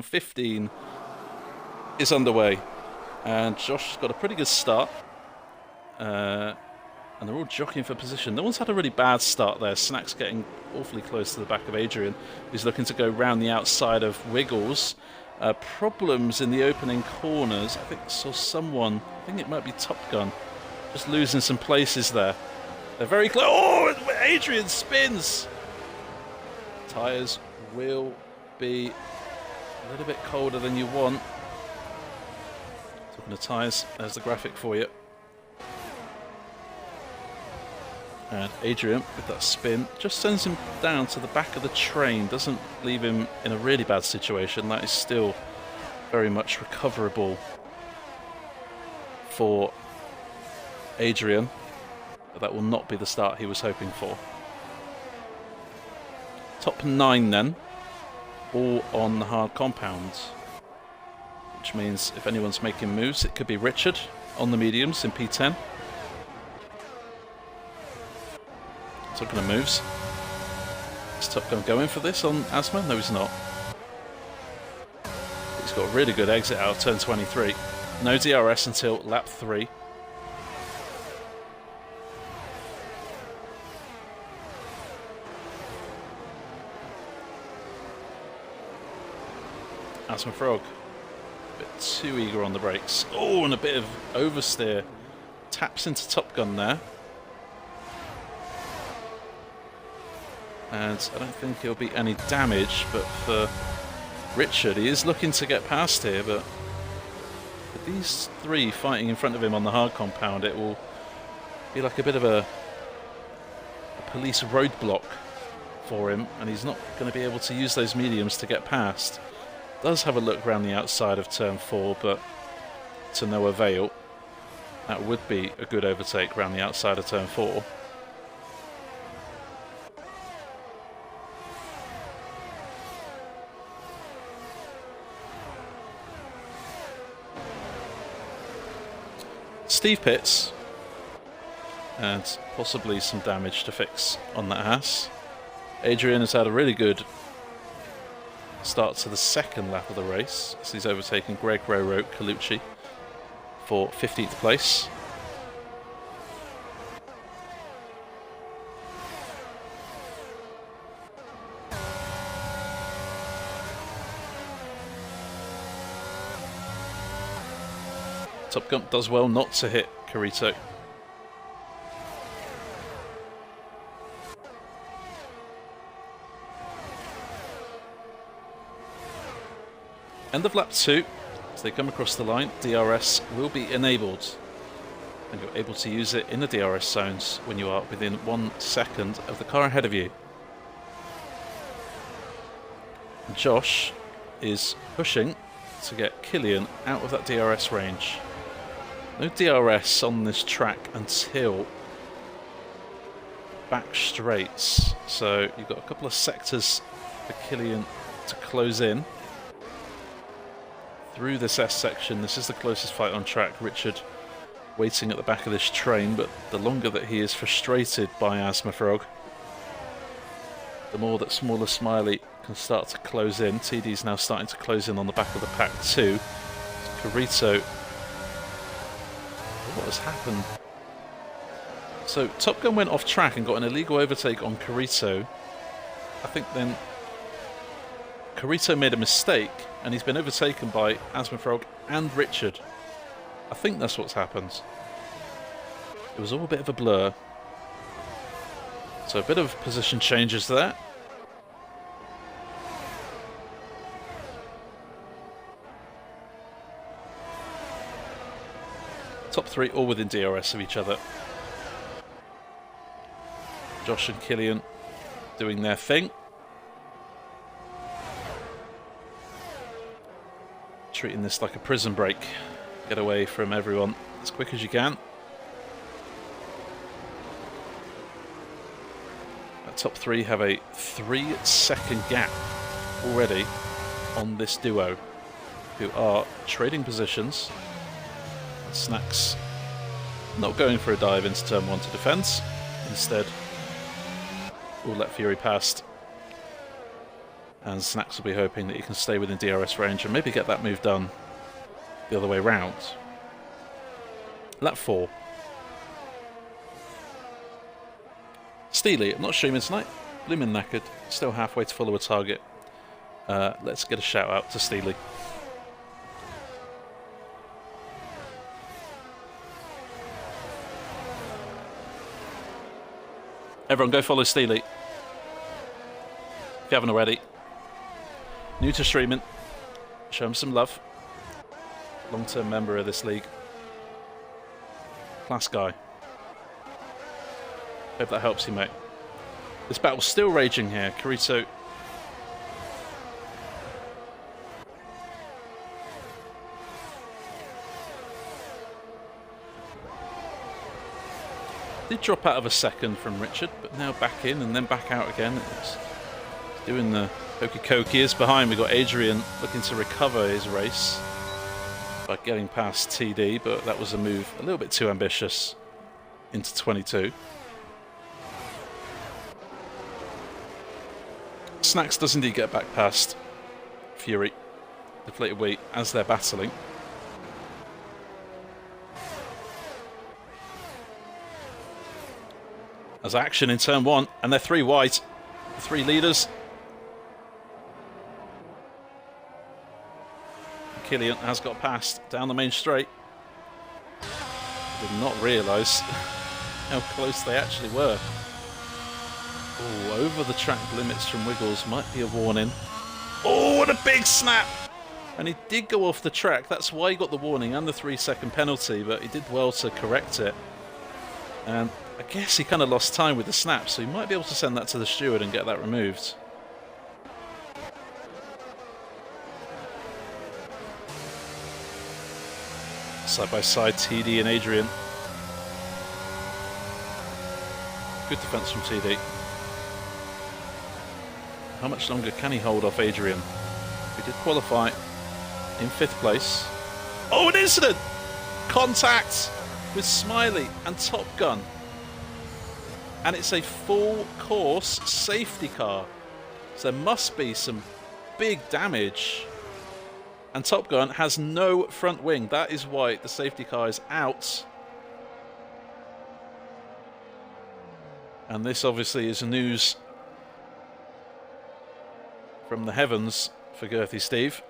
15 is underway. And Josh's got a pretty good start. And they're all jockeying for position. No one's had a really bad start there. Snack's getting awfully close to the back of Adrian, who's looking to go round the outside of Wiggles. Problems in the opening corners. I think saw someone, I think it might be Top Gun, just losing some places there. They're very close. Oh, Adrian spins. Tyres will be a little bit colder than you want. Talking of tyres, there's the graphic for you. And Adrian, with that spin, just sends him down to the back of the train. Doesn't leave him in a really bad situation. That is still very much recoverable for Adrian. But that will not be the start he was hoping for. Top 9 then, all on the hard compound. Which means if anyone's making moves, it could be Richard on the mediums in P10. Talking of moves, is Top Gun going for this on Asma? No, he's not. He's got a really good exit out of turn 23. No DRS until lap 3. Asma Frog, a bit too eager on the brakes. Oh, and a bit of oversteer. Taps into Top Gun there. And I don't think he'll be any damage, but for Richard, he is looking to get past here, but with these three fighting in front of him on the hard compound, it will be like a bit of a police roadblock for him, and he's not going to be able to use those mediums to get past. Does have a look around the outside of turn 4, but to no avail. That would be a good overtake around the outside of turn 4. Steve Pitts and possibly some damage to fix on that Haas. Adrian has had a really good start to the second lap of the race, as he's overtaken Greg Roro Colucci for 15th place. Top Gun does well not to hit Carito. End of lap 2, as they come across the line, DRS will be enabled. And you're able to use it in the DRS zones when you are within 1 second of the car ahead of you. Josh is pushing to get Killian out of that DRS range. No DRS on this track until back straights, so you've got a couple of sectors for Killian to close in. Through this S section, this is the closest fight on track. Richard waiting at the back of this train, but the longer that he is frustrated by Asthma Frog, the more that Smaller Smiley can start to close in. TD's now starting to close in on the back of the pack too. Carito, what has happened? So Top Gun went off track and got an illegal overtake on Carito. I think then Carito made a mistake and he's been overtaken by Asthma Frog and Richard. I think that's what's happened. It was all a bit of a blur. So a bit of position changes there. Top 3 all within DRS of each other. Josh and Killian doing their thing. Treating this like a prison break. Get away from everyone as quick as you can. Our top 3 have a 3-second gap already on this duo, who are trading positions. Snacks not going for a dive into turn 1 to defend. Instead, we'll let Fury past. And Snacks will be hoping that he can stay within DRS range and maybe get that move done the other way round. Lap 4. Steely, I'm not streaming tonight. Blooming knackered. Still halfway to follow a target. Let's get a shout out to Steely. Everyone go follow Steely, if you haven't already. New to streaming, show him some love. Long-term member of this league. Class guy. Hope that helps you, mate. This battle's still raging here. Carito did drop out of a second from Richard, but now back in and then back out again. It's doing the hokey-cokey. Behind, we've got Adrian looking to recover his race by getting past TD, but that was a move a little bit too ambitious into 22. Snacks does indeed get back past Fury, Deflated Wheat, as they're battling. There's action in turn 1, and they're 3 wide. The 3 leaders. Killian has got past down the main straight. Did not realise how close they actually were. Oh, over the track limits from Wiggles might be a warning. Oh, what a big snap! And he did go off the track. That's why he got the warning and the 3-second penalty, but he did well to correct it. And I guess he kind of lost time with the snap, so he might be able to send that to the steward and get that removed. Side by side, TD and Adrian. Good defense from TD. How much longer can he hold off Adrian? He did qualify in 5th place. Oh, an incident! Contact with Smiley and Top Gun. And it's a full course safety car. So there must be some big damage. And Top Gun has no front wing. That is why the safety car is out. And this obviously is news from the heavens for Girthy Steve.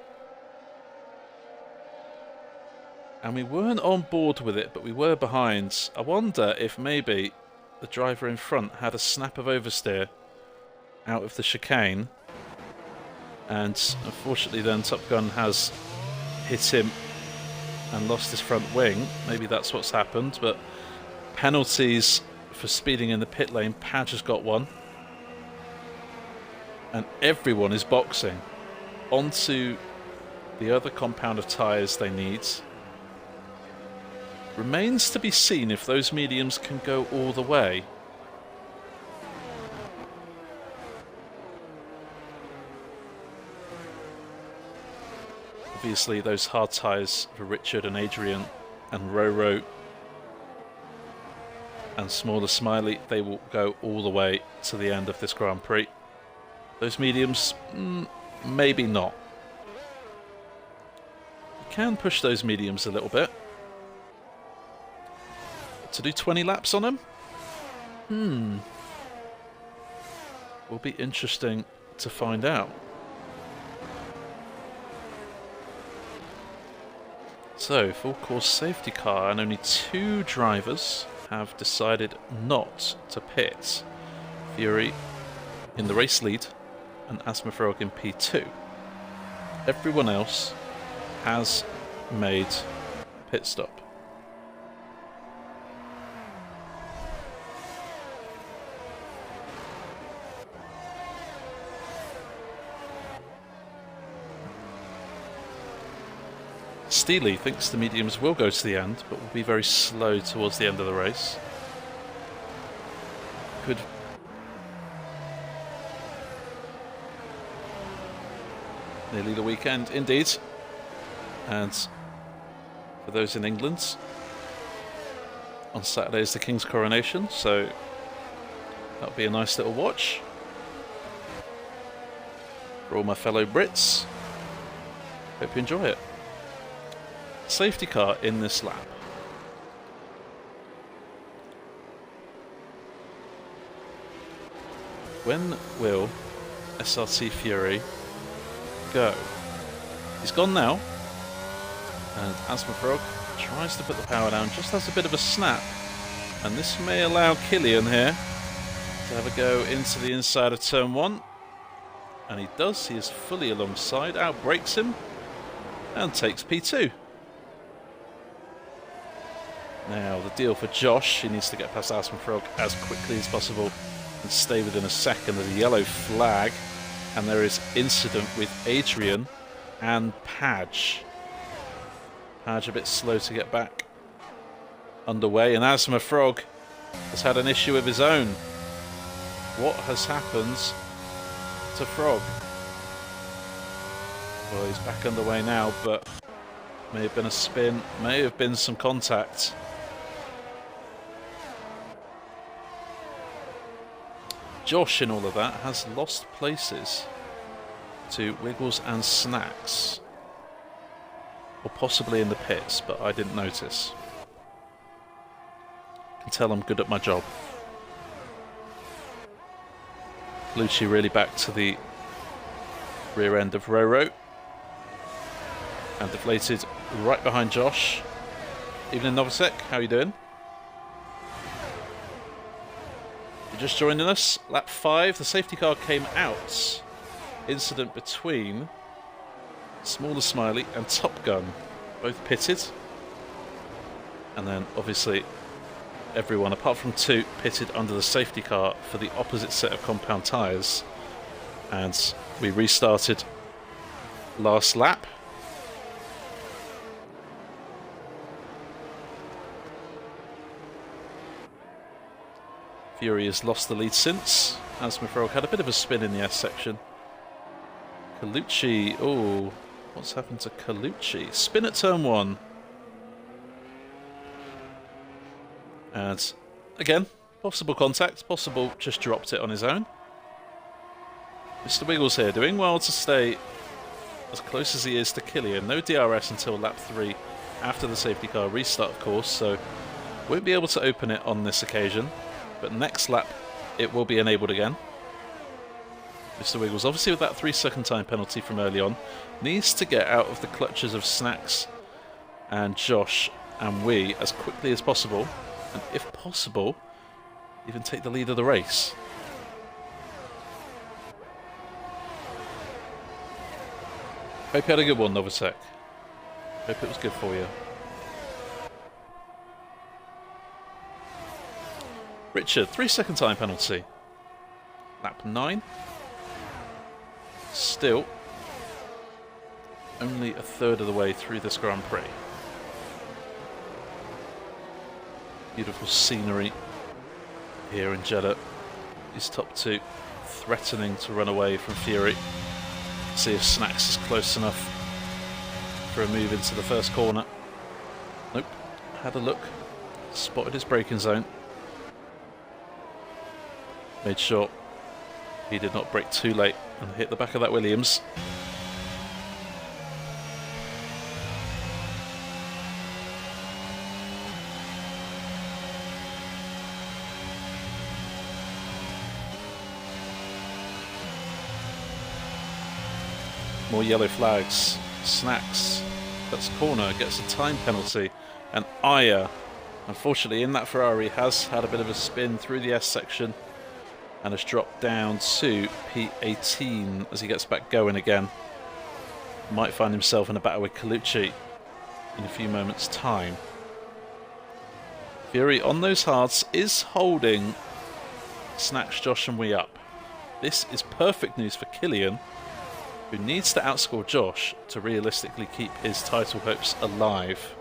And we weren't on board with it, but we were behind. I wonder if maybe the driver in front had a snap of oversteer out of the chicane. And unfortunately then Top Gun has hit him and lost his front wing. Maybe that's what's happened, but penalties for speeding in the pit lane. Padge has got one. And everyone is boxing onto the other compound of tyres they need. Remains to be seen if those mediums can go all the way. Obviously those hard tyres for Richard and Adrian and Roro and Smaller Smiley, they will go all the way to the end of this Grand Prix. Those mediums, maybe not. You can push those mediums a little bit. To do 20 laps on them? Will be interesting to find out. So, full course safety car, and only 2 drivers have decided not to pit. Fury in the race lead and Asmafrog in P2. Everyone else has made pit stop. Steely thinks the mediums will go to the end, but will be very slow towards the end of the race. Could nearly the weekend, indeed. And for those in England, on Saturday is the King's coronation, so that'll be a nice little watch for all my fellow Brits. Hope you enjoy it. Safety car in this lap. When will SRT Fury go? He's gone now. And Asmafrog tries to put the power down, just has a bit of a snap. And this may allow Killian here to have a go into the inside of turn 1. And he does, he is fully alongside, outbrakes him and takes P2. Now, the deal for Josh, he needs to get past Asmafrog as quickly as possible and stay within a second of the yellow flag. And there is incident with Adrian and Padge. Padge a bit slow to get back underway, and Asmafrog has had an issue of his own. What has happened to Frog? Well, he's back underway now, but may have been a spin, may have been some contact. Josh, in all of that, has lost places to Wiggles and Snacks. Or possibly in the pits, but I didn't notice. Can tell I'm good at my job. Lucci really back to the rear end of Roro. And deflated right behind Josh. Evening Novosek, how are you doing? You're just joining us. Lap 5, the safety car came out. Incident between Smaller Smiley and Top Gun. Both pitted. And then obviously everyone apart from 2 pitted under the safety car for the opposite set of compound tyres. And we restarted last lap. Fury has lost the lead since. Asmafrog had a bit of a spin in the S section. Colucci, oh, what's happened to Colucci? Spin at turn 1. And again, Possible contact, possible just dropped it on his own. Mr. Wiggles here doing well to stay as close as he is to Killian. No DRS until lap 3 after the safety car restart, of course, so won't be able to open it on this occasion, but next lap it will be enabled again. Mr. Wiggles, obviously with that 3-second time penalty from early on, needs to get out of the clutches of Snacks and Josh and Wee as quickly as possible, and if possible, even take the lead of the race. Hope you had a good one, Novosek. Hope it was good for you. Richard, 3-second time penalty. Lap 9. Still only a third of the way through this Grand Prix. Beautiful scenery here in Jeddah. These top two threatening to run away from Fury. See if Snacks is close enough for a move into the first corner. Nope. Had a look. Spotted his braking zone. Made sure he did not brake too late and hit the back of that Williams. More yellow flags. Snacks. That's corner. Gets a time penalty. And Aya, unfortunately, in that Ferrari, has had a bit of a spin through the S section and has dropped down to P18 as he gets back going again. Might find himself in a battle with Colucci in a few moments' time. Fury on those hards is holding Snacks, Josh and Wee up. This is perfect news for Killian, who needs to outscore Josh to realistically keep his title hopes alive.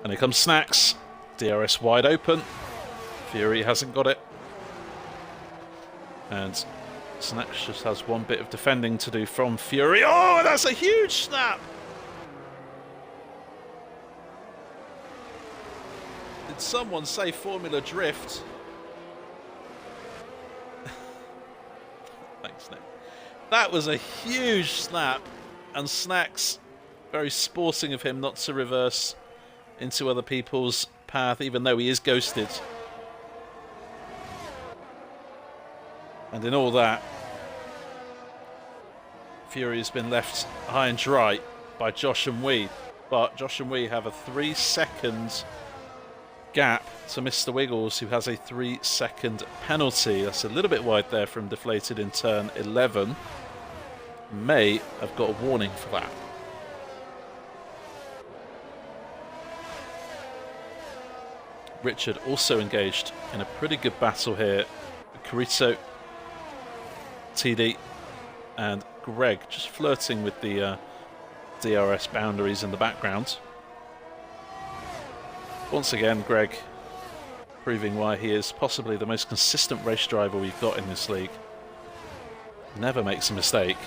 And here comes Snacks. DRS wide open. Fury hasn't got it. And Snacks just has one bit of defending to do from Fury. Oh, that's a huge snap! Did someone say Formula Drift? Thanks, Nick. That was a huge snap. And Snacks, very sporting of him not to reverse into other people's path, even though he is ghosted. And in all that, Fury has been left high and dry by Josh and Wee. But Josh and Wee have a 3-second gap to Mr. Wiggles, who has a 3-second penalty. That's a little bit wide there from deflated in turn 11. May have got a warning for that. Richard also engaged in a pretty good battle here. Carito, TD and Greg just flirting with the DRS boundaries in the background. Once again, Greg proving why he is possibly the most consistent race driver we've got in this league. Never makes a mistake.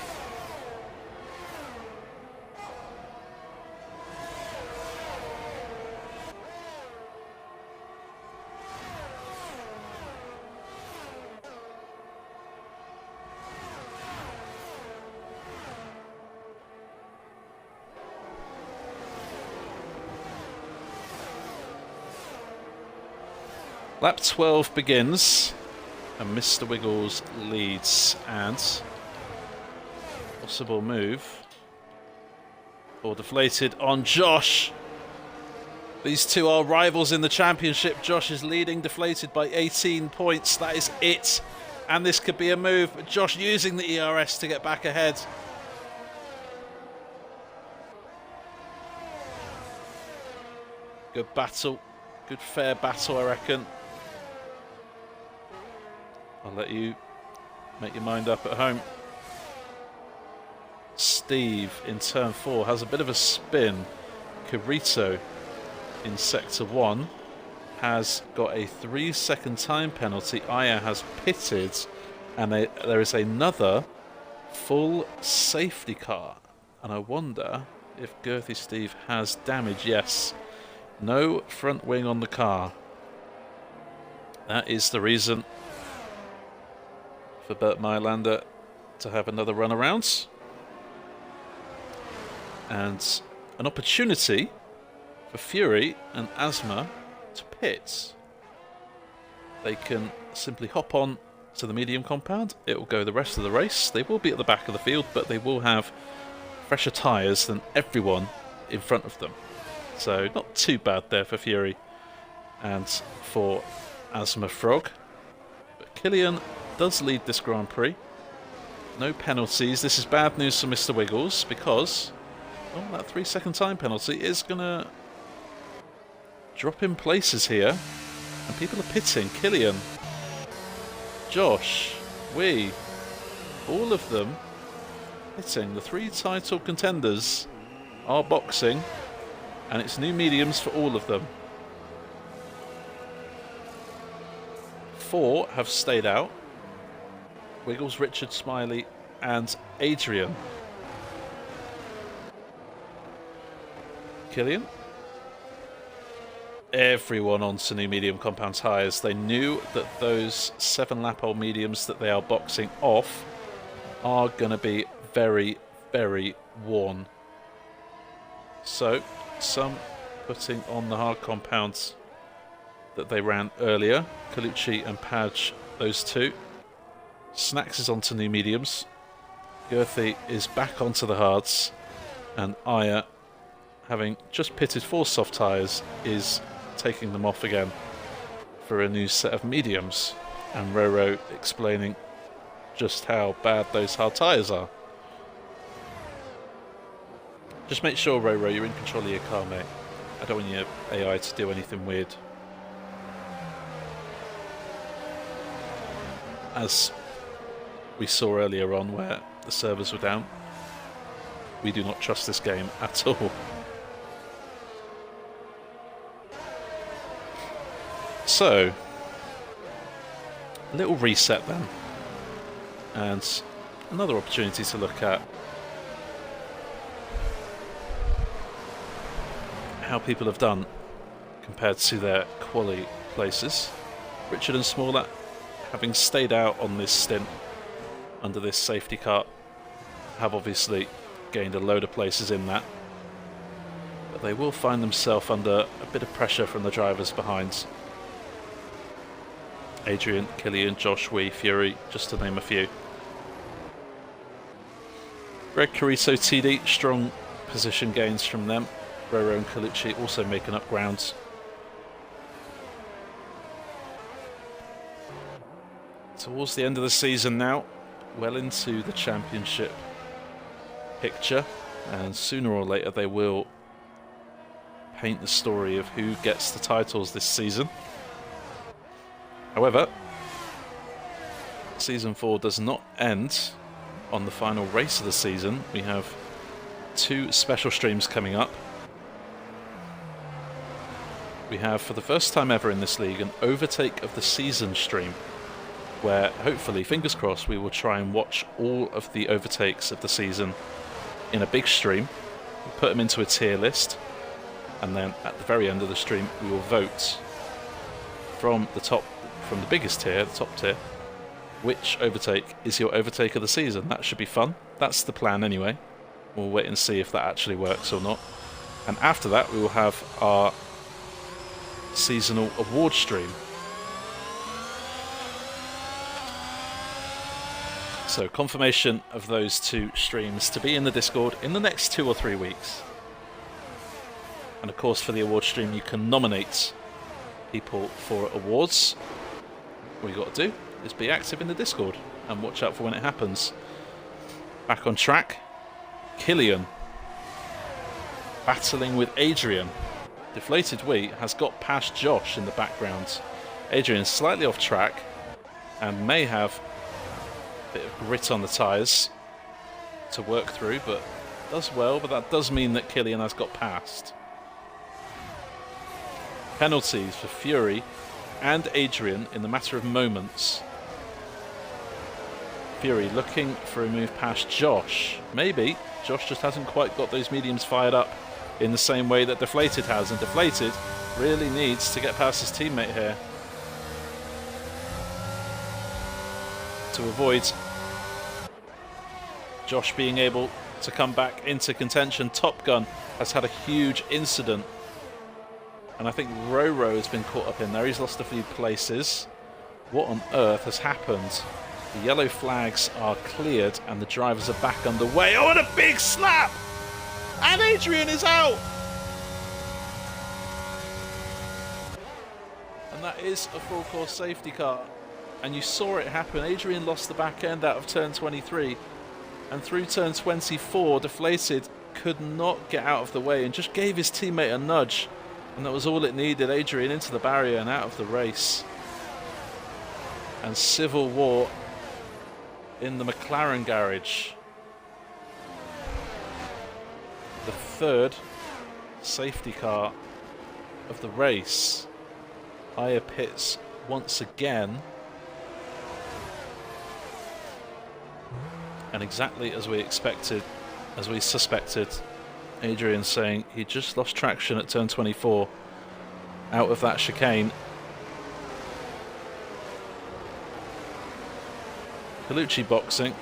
Lap 12 begins, and Mr. Wiggles leads, and possible move or deflated on Josh. These two are rivals in the championship. Josh is leading, deflated by 18 points. That is it, and this could be a move. Josh using the ERS to get back ahead. Good battle, good fair battle, I reckon. I'll let you make your mind up at home. Steve in turn 4 has a bit of a spin. Carito in sector 1 has got a 3-second time penalty. Aya has pitted, and there is another Full safety car. And I wonder if Girthy Steve has damage. Yes. No front wing on the car. That is the reason for Bert Meilander to have another run around. And an opportunity for Fury and Asma to pit. They can simply hop on to the medium compound. It will go the rest of the race. They will be at the back of the field, but they will have fresher tyres than everyone in front of them. So not too bad there for Fury and for Asma Frog. But Killian does lead this Grand Prix. No penalties. This is bad news for Mr. Wiggles because that 3-second time penalty is going to drop in places here. And people are pitting. Killian, Josh, all of them pitting. The 3 title contenders are boxing, and it's new mediums for all of them. 4 have stayed out. Wiggles, Richard, Smiley, and Adrian. Killian. Everyone onto new medium compound tyres. They knew that those 7-lap-old mediums that they are boxing off are going to be very, very worn. So, some putting on the hard compounds that they ran earlier. Colucci and Padge, those 2. Snacks is onto new mediums. Girthy is back onto the hards. And Aya, having just pitted 4 soft tyres, is taking them off again for a new set of mediums. And Roro explaining just how bad those hard tyres are. Just make sure, Roro, you're in control of your car, mate. I don't want your AI to do anything weird. As we saw earlier on where the servers were down, we do not trust this game at all. So, a little reset then, and another opportunity to look at how people have done compared to their quali places. Richard and Smaller, having stayed out on this stint under this safety car, have obviously gained a load of places in that, but they will find themselves under a bit of pressure from the drivers behind. Adrian, Killian, Josh, Fury, just to name a few. Greg Carito, TD, strong position gains from them. Roro and Colucci also making up ground. Towards the end of the season now, well into the championship picture, and sooner or later they will paint the story of who gets the titles this season. However, Season 4 does not end on the final race of the season. We have 2 special streams coming up. We have, for the first time ever in this league, an overtake of the season stream, where hopefully, fingers crossed, we will try and watch all of the overtakes of the season in a big stream. We put them into a tier list, and then at the very end of the stream we will vote from the biggest tier, the top tier, which overtake is your overtake of the season. That should be fun. That's the plan anyway. We'll wait and see if that actually works or not. And after that we will have our seasonal award stream. So confirmation of those 2 streams to be in the Discord in the next 2 or 3 weeks. And of course, for the award stream you can nominate people for awards. All you got to do is be active in the Discord and watch out for when it happens. Back on track, Killian battling with Adrian. Deflated Wee has got past Josh in the background. Adrian slightly off track and may have a bit of grit on the tyres to work through, but does well, but that does mean that Killian has got past. Penalties for Fury and Adrian in the matter of moments. Fury looking for a move past Josh. Maybe Josh just hasn't quite got those mediums fired up in the same way that Deflated has, and Deflated really needs to get past his teammate here to avoid Josh being able to come back into contention. Top Gun has had a huge incident, and I think Roro has been caught up in there. He's lost a few places. What on earth has happened? The yellow flags are cleared and the drivers are back underway. Oh, and a big slap! And Adrian is out! And that is a full course safety car. And you saw it happen. Adrian lost the back end out of turn 23. And through turn 24, Deflated could not get out of the way and just gave his teammate a nudge. And that was all it needed. Adrian into the barrier and out of the race. And civil war in the McLaren garage. The third safety car of the race. Higher pits once again. And exactly as we expected, as we suspected, Adrian saying he just lost traction at turn 24 out of that chicane. Colucci boxing.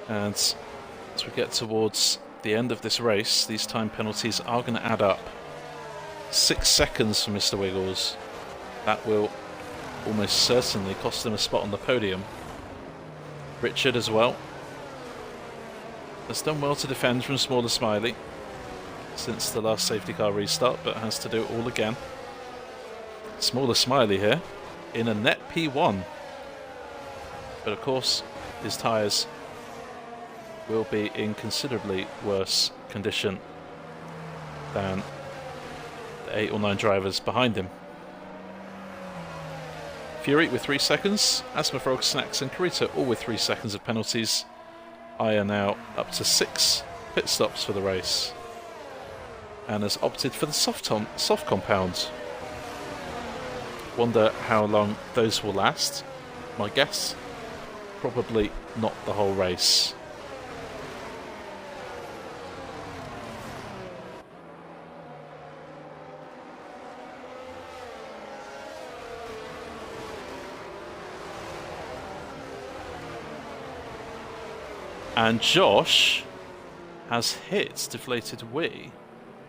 And as we get towards the end of this race, these time penalties are going to add up. 6 seconds for Mr. Wiggles. That will almost certainly cost him a spot on the podium. Richard as well has done well to defend from Smaller Smiley since the last safety car restart, but has to do it all again. Smaller Smiley here in a net P1, but of course his tyres will be in considerably worse condition than the 8 or 9 drivers behind him. Fury with 3 seconds, Asthma Frog, Snacks and Karita all with 3 seconds of penalties. I are now up to 6 pit stops for the race and has opted for the soft compound. Wonder how long those will last. My guess, probably not the whole race. And Josh has hit Deflated Wee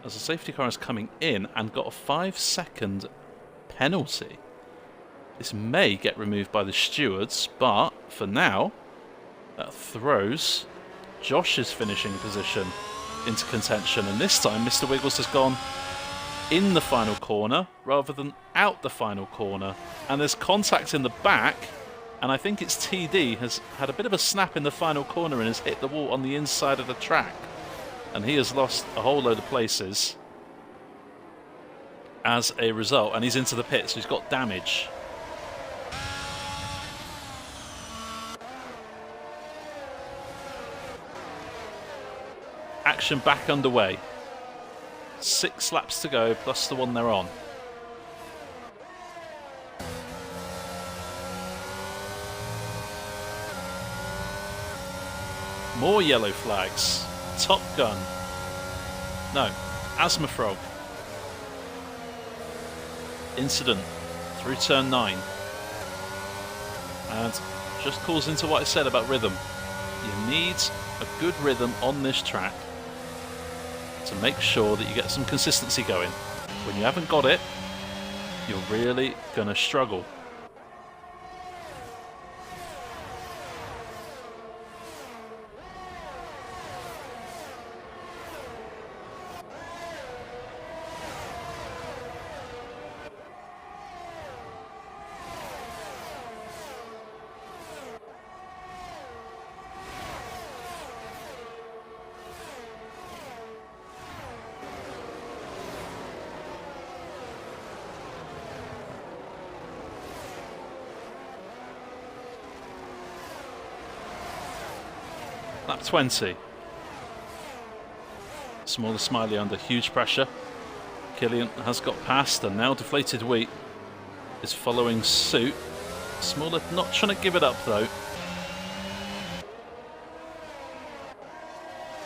as the safety car is coming in and got a 5-second penalty. This may get removed by the stewards, but for now, that throws Josh's finishing position into contention. And this time, Mr. Wiggles has gone in the final corner rather than out the final corner. And there's contact in the back. And I think it's TD has had a bit of a snap in the final corner and has hit the wall on the inside of the track. And he has lost a whole load of places as a result. And he's into the pit, so he's got damage. Action back underway. 6 laps to go, plus the one they're on. More yellow flags. Top Gun. No. Asthma Frog. Incident through turn 9. And just calls into what I said about rhythm. You need a good rhythm on this track to make sure that you get some consistency going. When you haven't got it, you're really going to struggle. Lap 20. Smaller Smiley under huge pressure. Killian has got past and now Deflated Wheat is following suit. Smaller not trying to give it up though.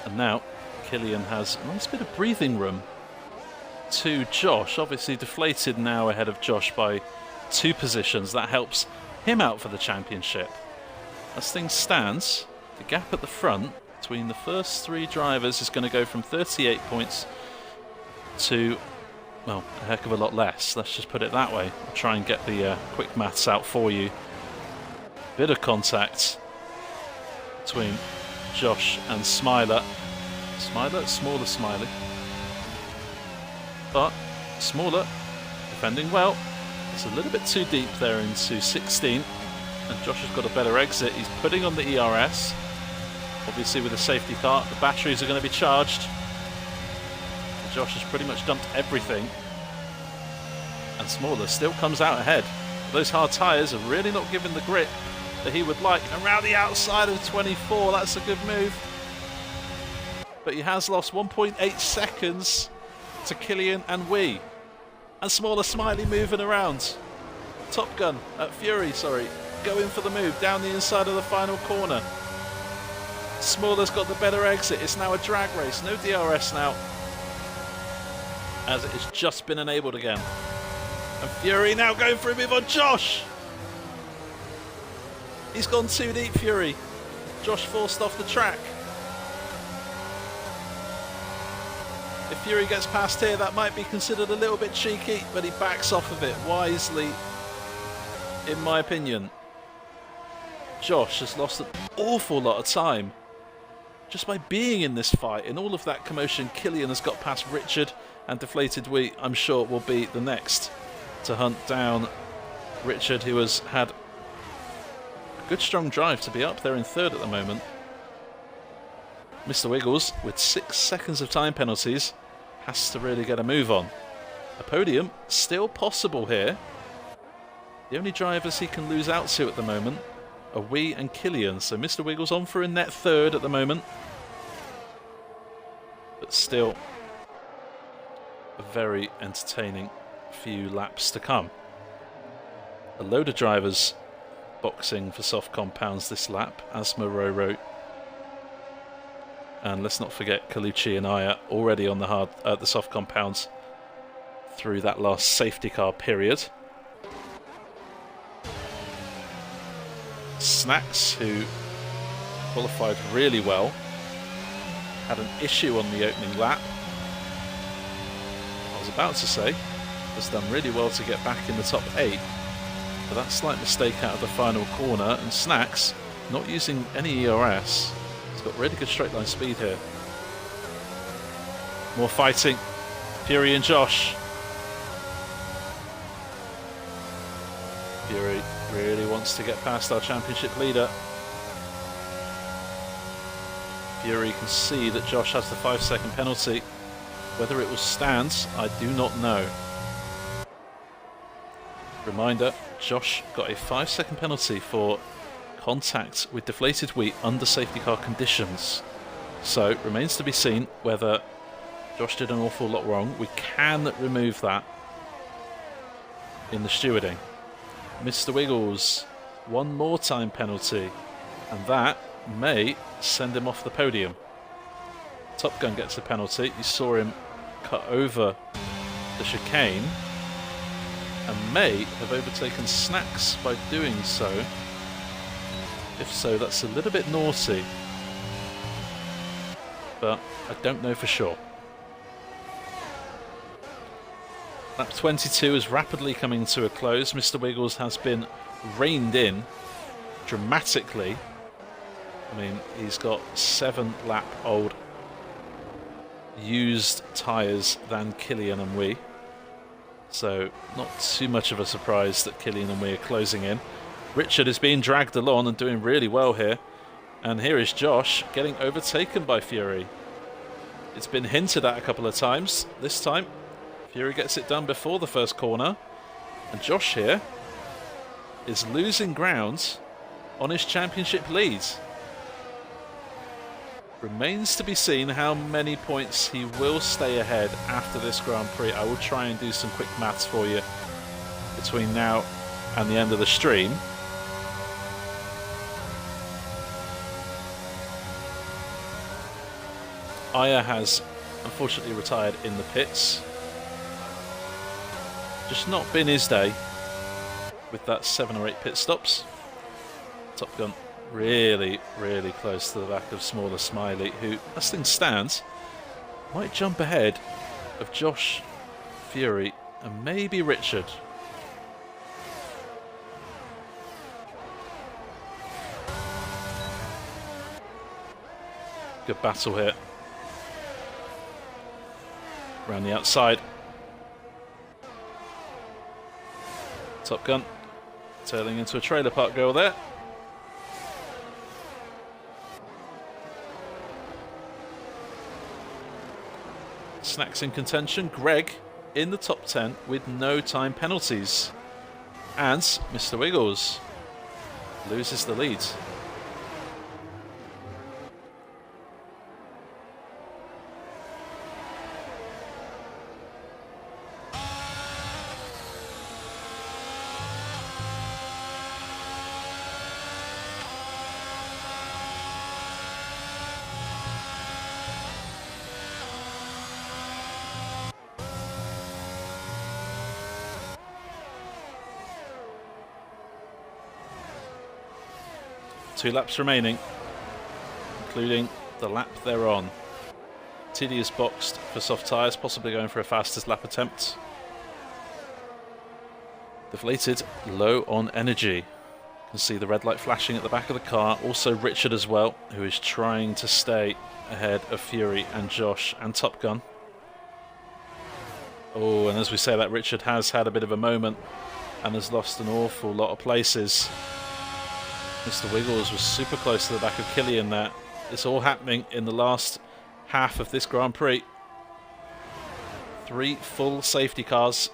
And now Killian has a nice bit of breathing room to Josh. Obviously deflated now ahead of Josh by 2 positions. That helps him out for the championship. As things stands, the gap at the front between the first 3 drivers is going to go from 38 points to, well, a heck of a lot less. Let's just put it that way. I'll try and get the quick maths out for you. Bit of contact between Josh and Smiler. Smaller Smiley. But Smaller defending well. It's a little bit too deep there into 16. And Josh has got a better exit. He's putting on the ERS. Obviously with a safety car, the batteries are going to be charged. Josh has pretty much dumped everything. And Smaller still comes out ahead. Those hard tyres are really not giving the grip that he would like. Around the outside of 24, that's a good move. But he has lost 1.8 seconds to Killian and Wee. And Smaller Smiley moving around. Fury, going for the move down the inside of the final corner. Smaller's got the better exit. It's now a drag race. No DRS now, as it has just been enabled again. And Fury now going for a move on Josh. He's gone too deep, Fury. Josh forced off the track. If Fury gets past here, that might be considered a little bit cheeky, but he backs off of it wisely, in my opinion. Josh has lost an awful lot of time just by being in this fight. In all of that commotion, Killian has got past Richard, and Deflated Wheat, I'm sure, will be the next to hunt down Richard, who has had a good strong drive to be up there in 3rd at the moment. Mr. Wiggles, with 6 seconds of time penalties, has to really get a move on. A podium still possible here. The only drivers he can lose out to at the moment are Wee and Killian. So Mr. Wiggles on for a net 3rd at the moment. But still a very entertaining few laps to come. A load of drivers boxing for soft compounds this lap. Asma, Roro, and let's not forget Colucci and Aya already on the soft compounds through that last safety car period. Snacks, who qualified really well, had an issue on the opening lap. I was about to say, has done really well to get back in the top 8. But that slight mistake out of the final corner, and Snacks not using any ERS. He's got really good straight line speed here. More fighting. Fury and Josh. Fury really wants to get past our championship leader. Fury can see that Josh has the 5-second penalty. Whether it will stand, I do not know. Reminder, Josh got a 5-second penalty for contact with Deflated Wheat under safety car conditions. So it remains to be seen whether Josh did an awful lot wrong. We can remove that in the stewarding. Mr. Wiggles, one more time penalty, and that may send him off the podium. Top Gun gets a penalty. You saw him cut over the chicane and may have overtaken Snacks by doing so. If so, that's a little bit naughty, but I don't know for sure. Lap 22 is rapidly coming to a close. Mr. Wiggles has been reined in dramatically. I mean, he's got 7-lap-old used tyres than Killian and Wee. So not too much of a surprise that Killian and Wee are closing in. Richard is being dragged along and doing really well here. And here is Josh getting overtaken by Fury. It's been hinted at a couple of times. This time, Fury gets it done before the first corner. And Josh here is losing ground on his championship lead. Remains to be seen how many points he will stay ahead after this Grand Prix. I will try and do some quick maths for you. between now and the end of the stream. Aya has unfortunately retired in the pits. Just not been his day with that 7 or 8 pit stops. Top Gun really, really close to the back of Smaller Smiley, who, as things stand, might jump ahead of Josh, Fury, and maybe Richard. Good battle here. Around the outside. Top Gun tailing into a trailer park goal there. Snacks in contention. Greg in the top 10 with no time penalties. And Mr. Wiggles loses the lead. Two laps remaining, including the lap they're on. TD is boxed for soft tyres, possibly going for a fastest lap attempt. Deflated, low on energy. You can see the red light flashing at the back of the car. Also Richard as well, who is trying to stay ahead of Fury and Josh and Top Gun. Oh, and as we say that, Richard has had a bit of a moment and has lost an awful lot of places. Mr. Wiggles was super close to the back of Killian there. It's all happening in the last half of this Grand Prix. 3 full safety cars.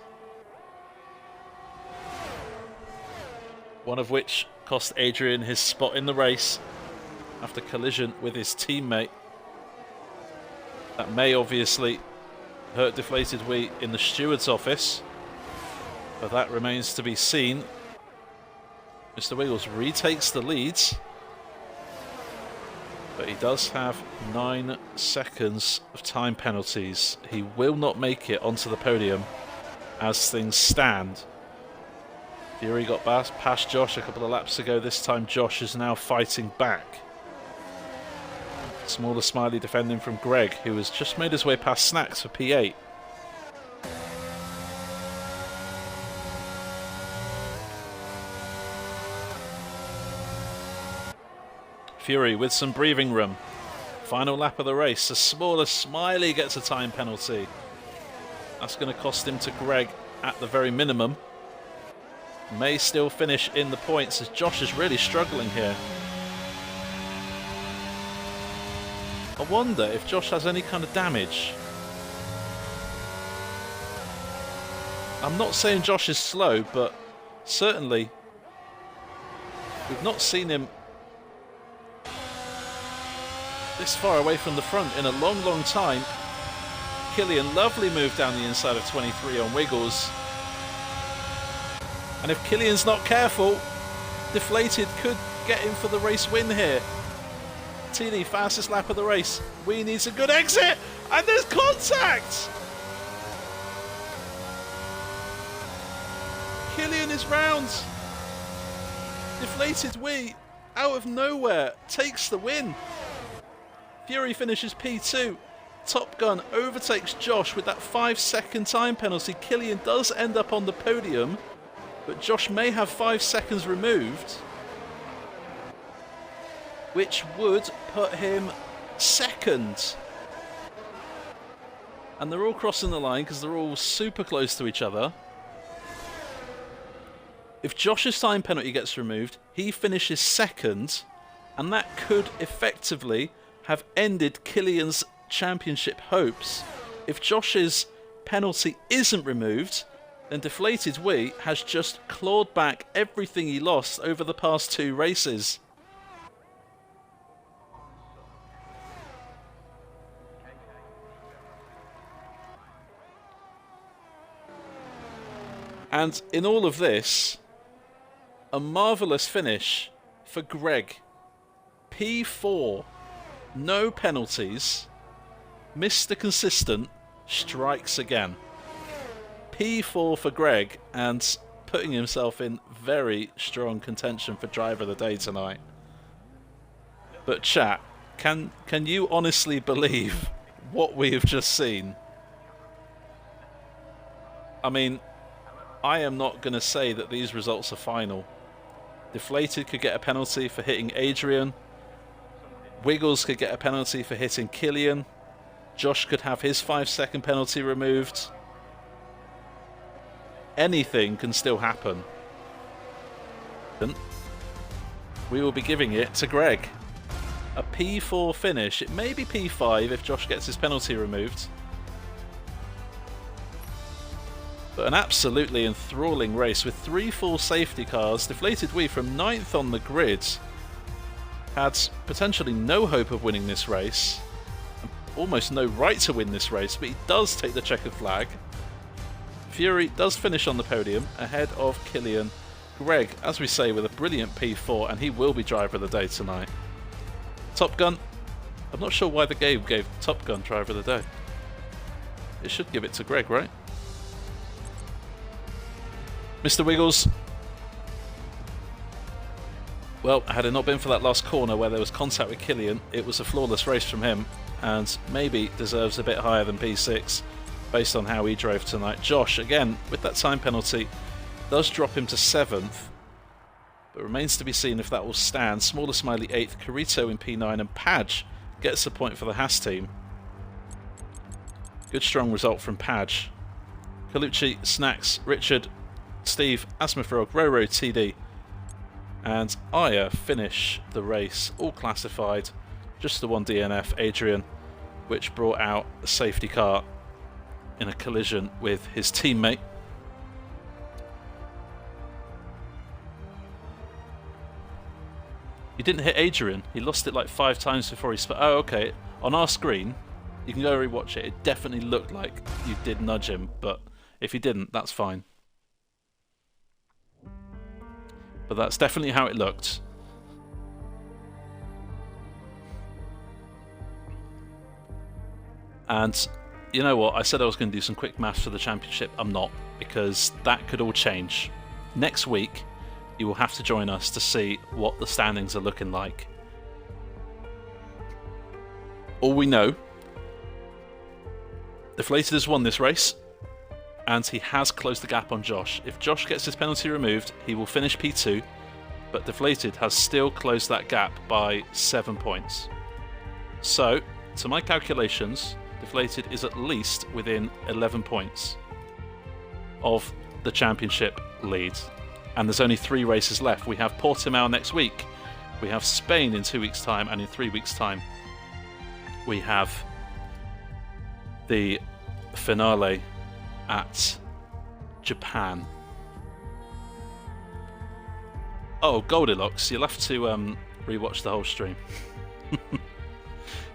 One of which cost Adrian his spot in the race after collision with his teammate. That may obviously hurt Deflated Wee in the steward's office, but that remains to be seen. Mr. Wiggles retakes the lead, but he does have 9 seconds of time penalties. He will not make it onto the podium as things stand. Fury got past Josh a couple of laps ago. This time Josh is now fighting back. Smaller Smiley defending from Greg, who has just made his way past Snacks for P8. Fury with some breathing room. Final lap of the race. A Smaller Smiley gets a time penalty. That's going to cost him to Greg at the very minimum. May still finish in the points as Josh is really struggling here. I wonder if Josh has any kind of damage. I'm not saying Josh is slow, but certainly we've not seen him this far away from the front in a long, long time. Killian, lovely move down the inside of 23 on Wiggles. And if Killian's not careful, Deflated could get in for the race win here. TD, fastest lap of the race. Wee needs a good exit, and there's contact! Killian is round. Deflated Wee, out of nowhere, takes the win. Fury finishes P2. Top Gun overtakes Josh with that 5-second time penalty. Killian does end up on the podium, but Josh may have 5 seconds removed, which would put him second. And they're all crossing the line because they're all super close to each other. If Josh's time penalty gets removed, he finishes second, and that could effectively have ended Killian's championship hopes. If Josh's penalty isn't removed, then Deflated Wee has just clawed back everything he lost over the past 2 races. And in all of this, a marvellous finish for Greg. P4, no penalties, Mr. Consistent strikes again. P4 for Greg, and putting himself in very strong contention for driver of the day tonight. But chat, can you honestly believe what we have just seen? I mean, I am not going to say that these results are final. Deflated could get a penalty for hitting Adrian. Wiggles could get a penalty for hitting Killian. Josh could have his 5-second penalty removed. Anything can still happen. We will be giving it to Greg. A P4 finish. It may be P5 if Josh gets his penalty removed. But an absolutely enthralling race with 3 full safety cars. Deflated Wee from 9th on the grid had potentially no hope of winning this race. Almost no right to win this race, but he does take the checkered flag. Fury does finish on the podium ahead of Killian. Greg, as we say, with a brilliant P4, and he will be driver of the day tonight. Top Gun. I'm not sure why the game gave Top Gun driver of the day. It should give it to Greg, right? Mr. Wiggles. Well, had it not been for that last corner where there was contact with Killian, it was a flawless race from him, and maybe deserves a bit higher than P6 based on how he drove tonight. Josh, again, with that time penalty, does drop him to 7th, but remains to be seen if that will stand. Smaller Smiley 8th, Carito in P9, and Padge gets a point for the Haas team. Good strong result from Padge. Colucci, Snacks, Richard, Steve, Asmafrog, Roro, TD, and Aya finish the race, all classified. Just the one DNF, Adrian, which brought out a safety car in a collision with his teammate. He didn't hit Adrian. He lost it like 5 times before he Oh, okay. On our screen, you can go rewatch it. It definitely looked like you did nudge him, but if you didn't, that's fine. But that's definitely how it looked. And you know what? I said I was going to do some quick maths for the championship. I'm not, because that could all change. Next week, you will have to join us to see what the standings are looking like. All we know, Deflated has won this race, and he has closed the gap on Josh. If Josh gets his penalty removed, he will finish P2, but Deflated has still closed that gap by 7 points. So, to my calculations, Deflated is at least within 11 points of the championship lead. And there's only 3 races left. We have Portimao next week, we have Spain in 2 weeks' time, and in 3 weeks' time we have the finale at Japan. Oh, Goldilocks, you'll have to rewatch the whole stream.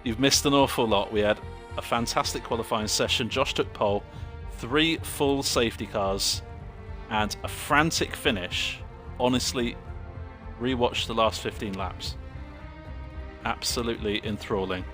You've missed an awful lot. We had a fantastic qualifying session. Josh took pole, 3 full safety cars, and a frantic finish. Honestly, rewatch the last 15 laps. Absolutely enthralling.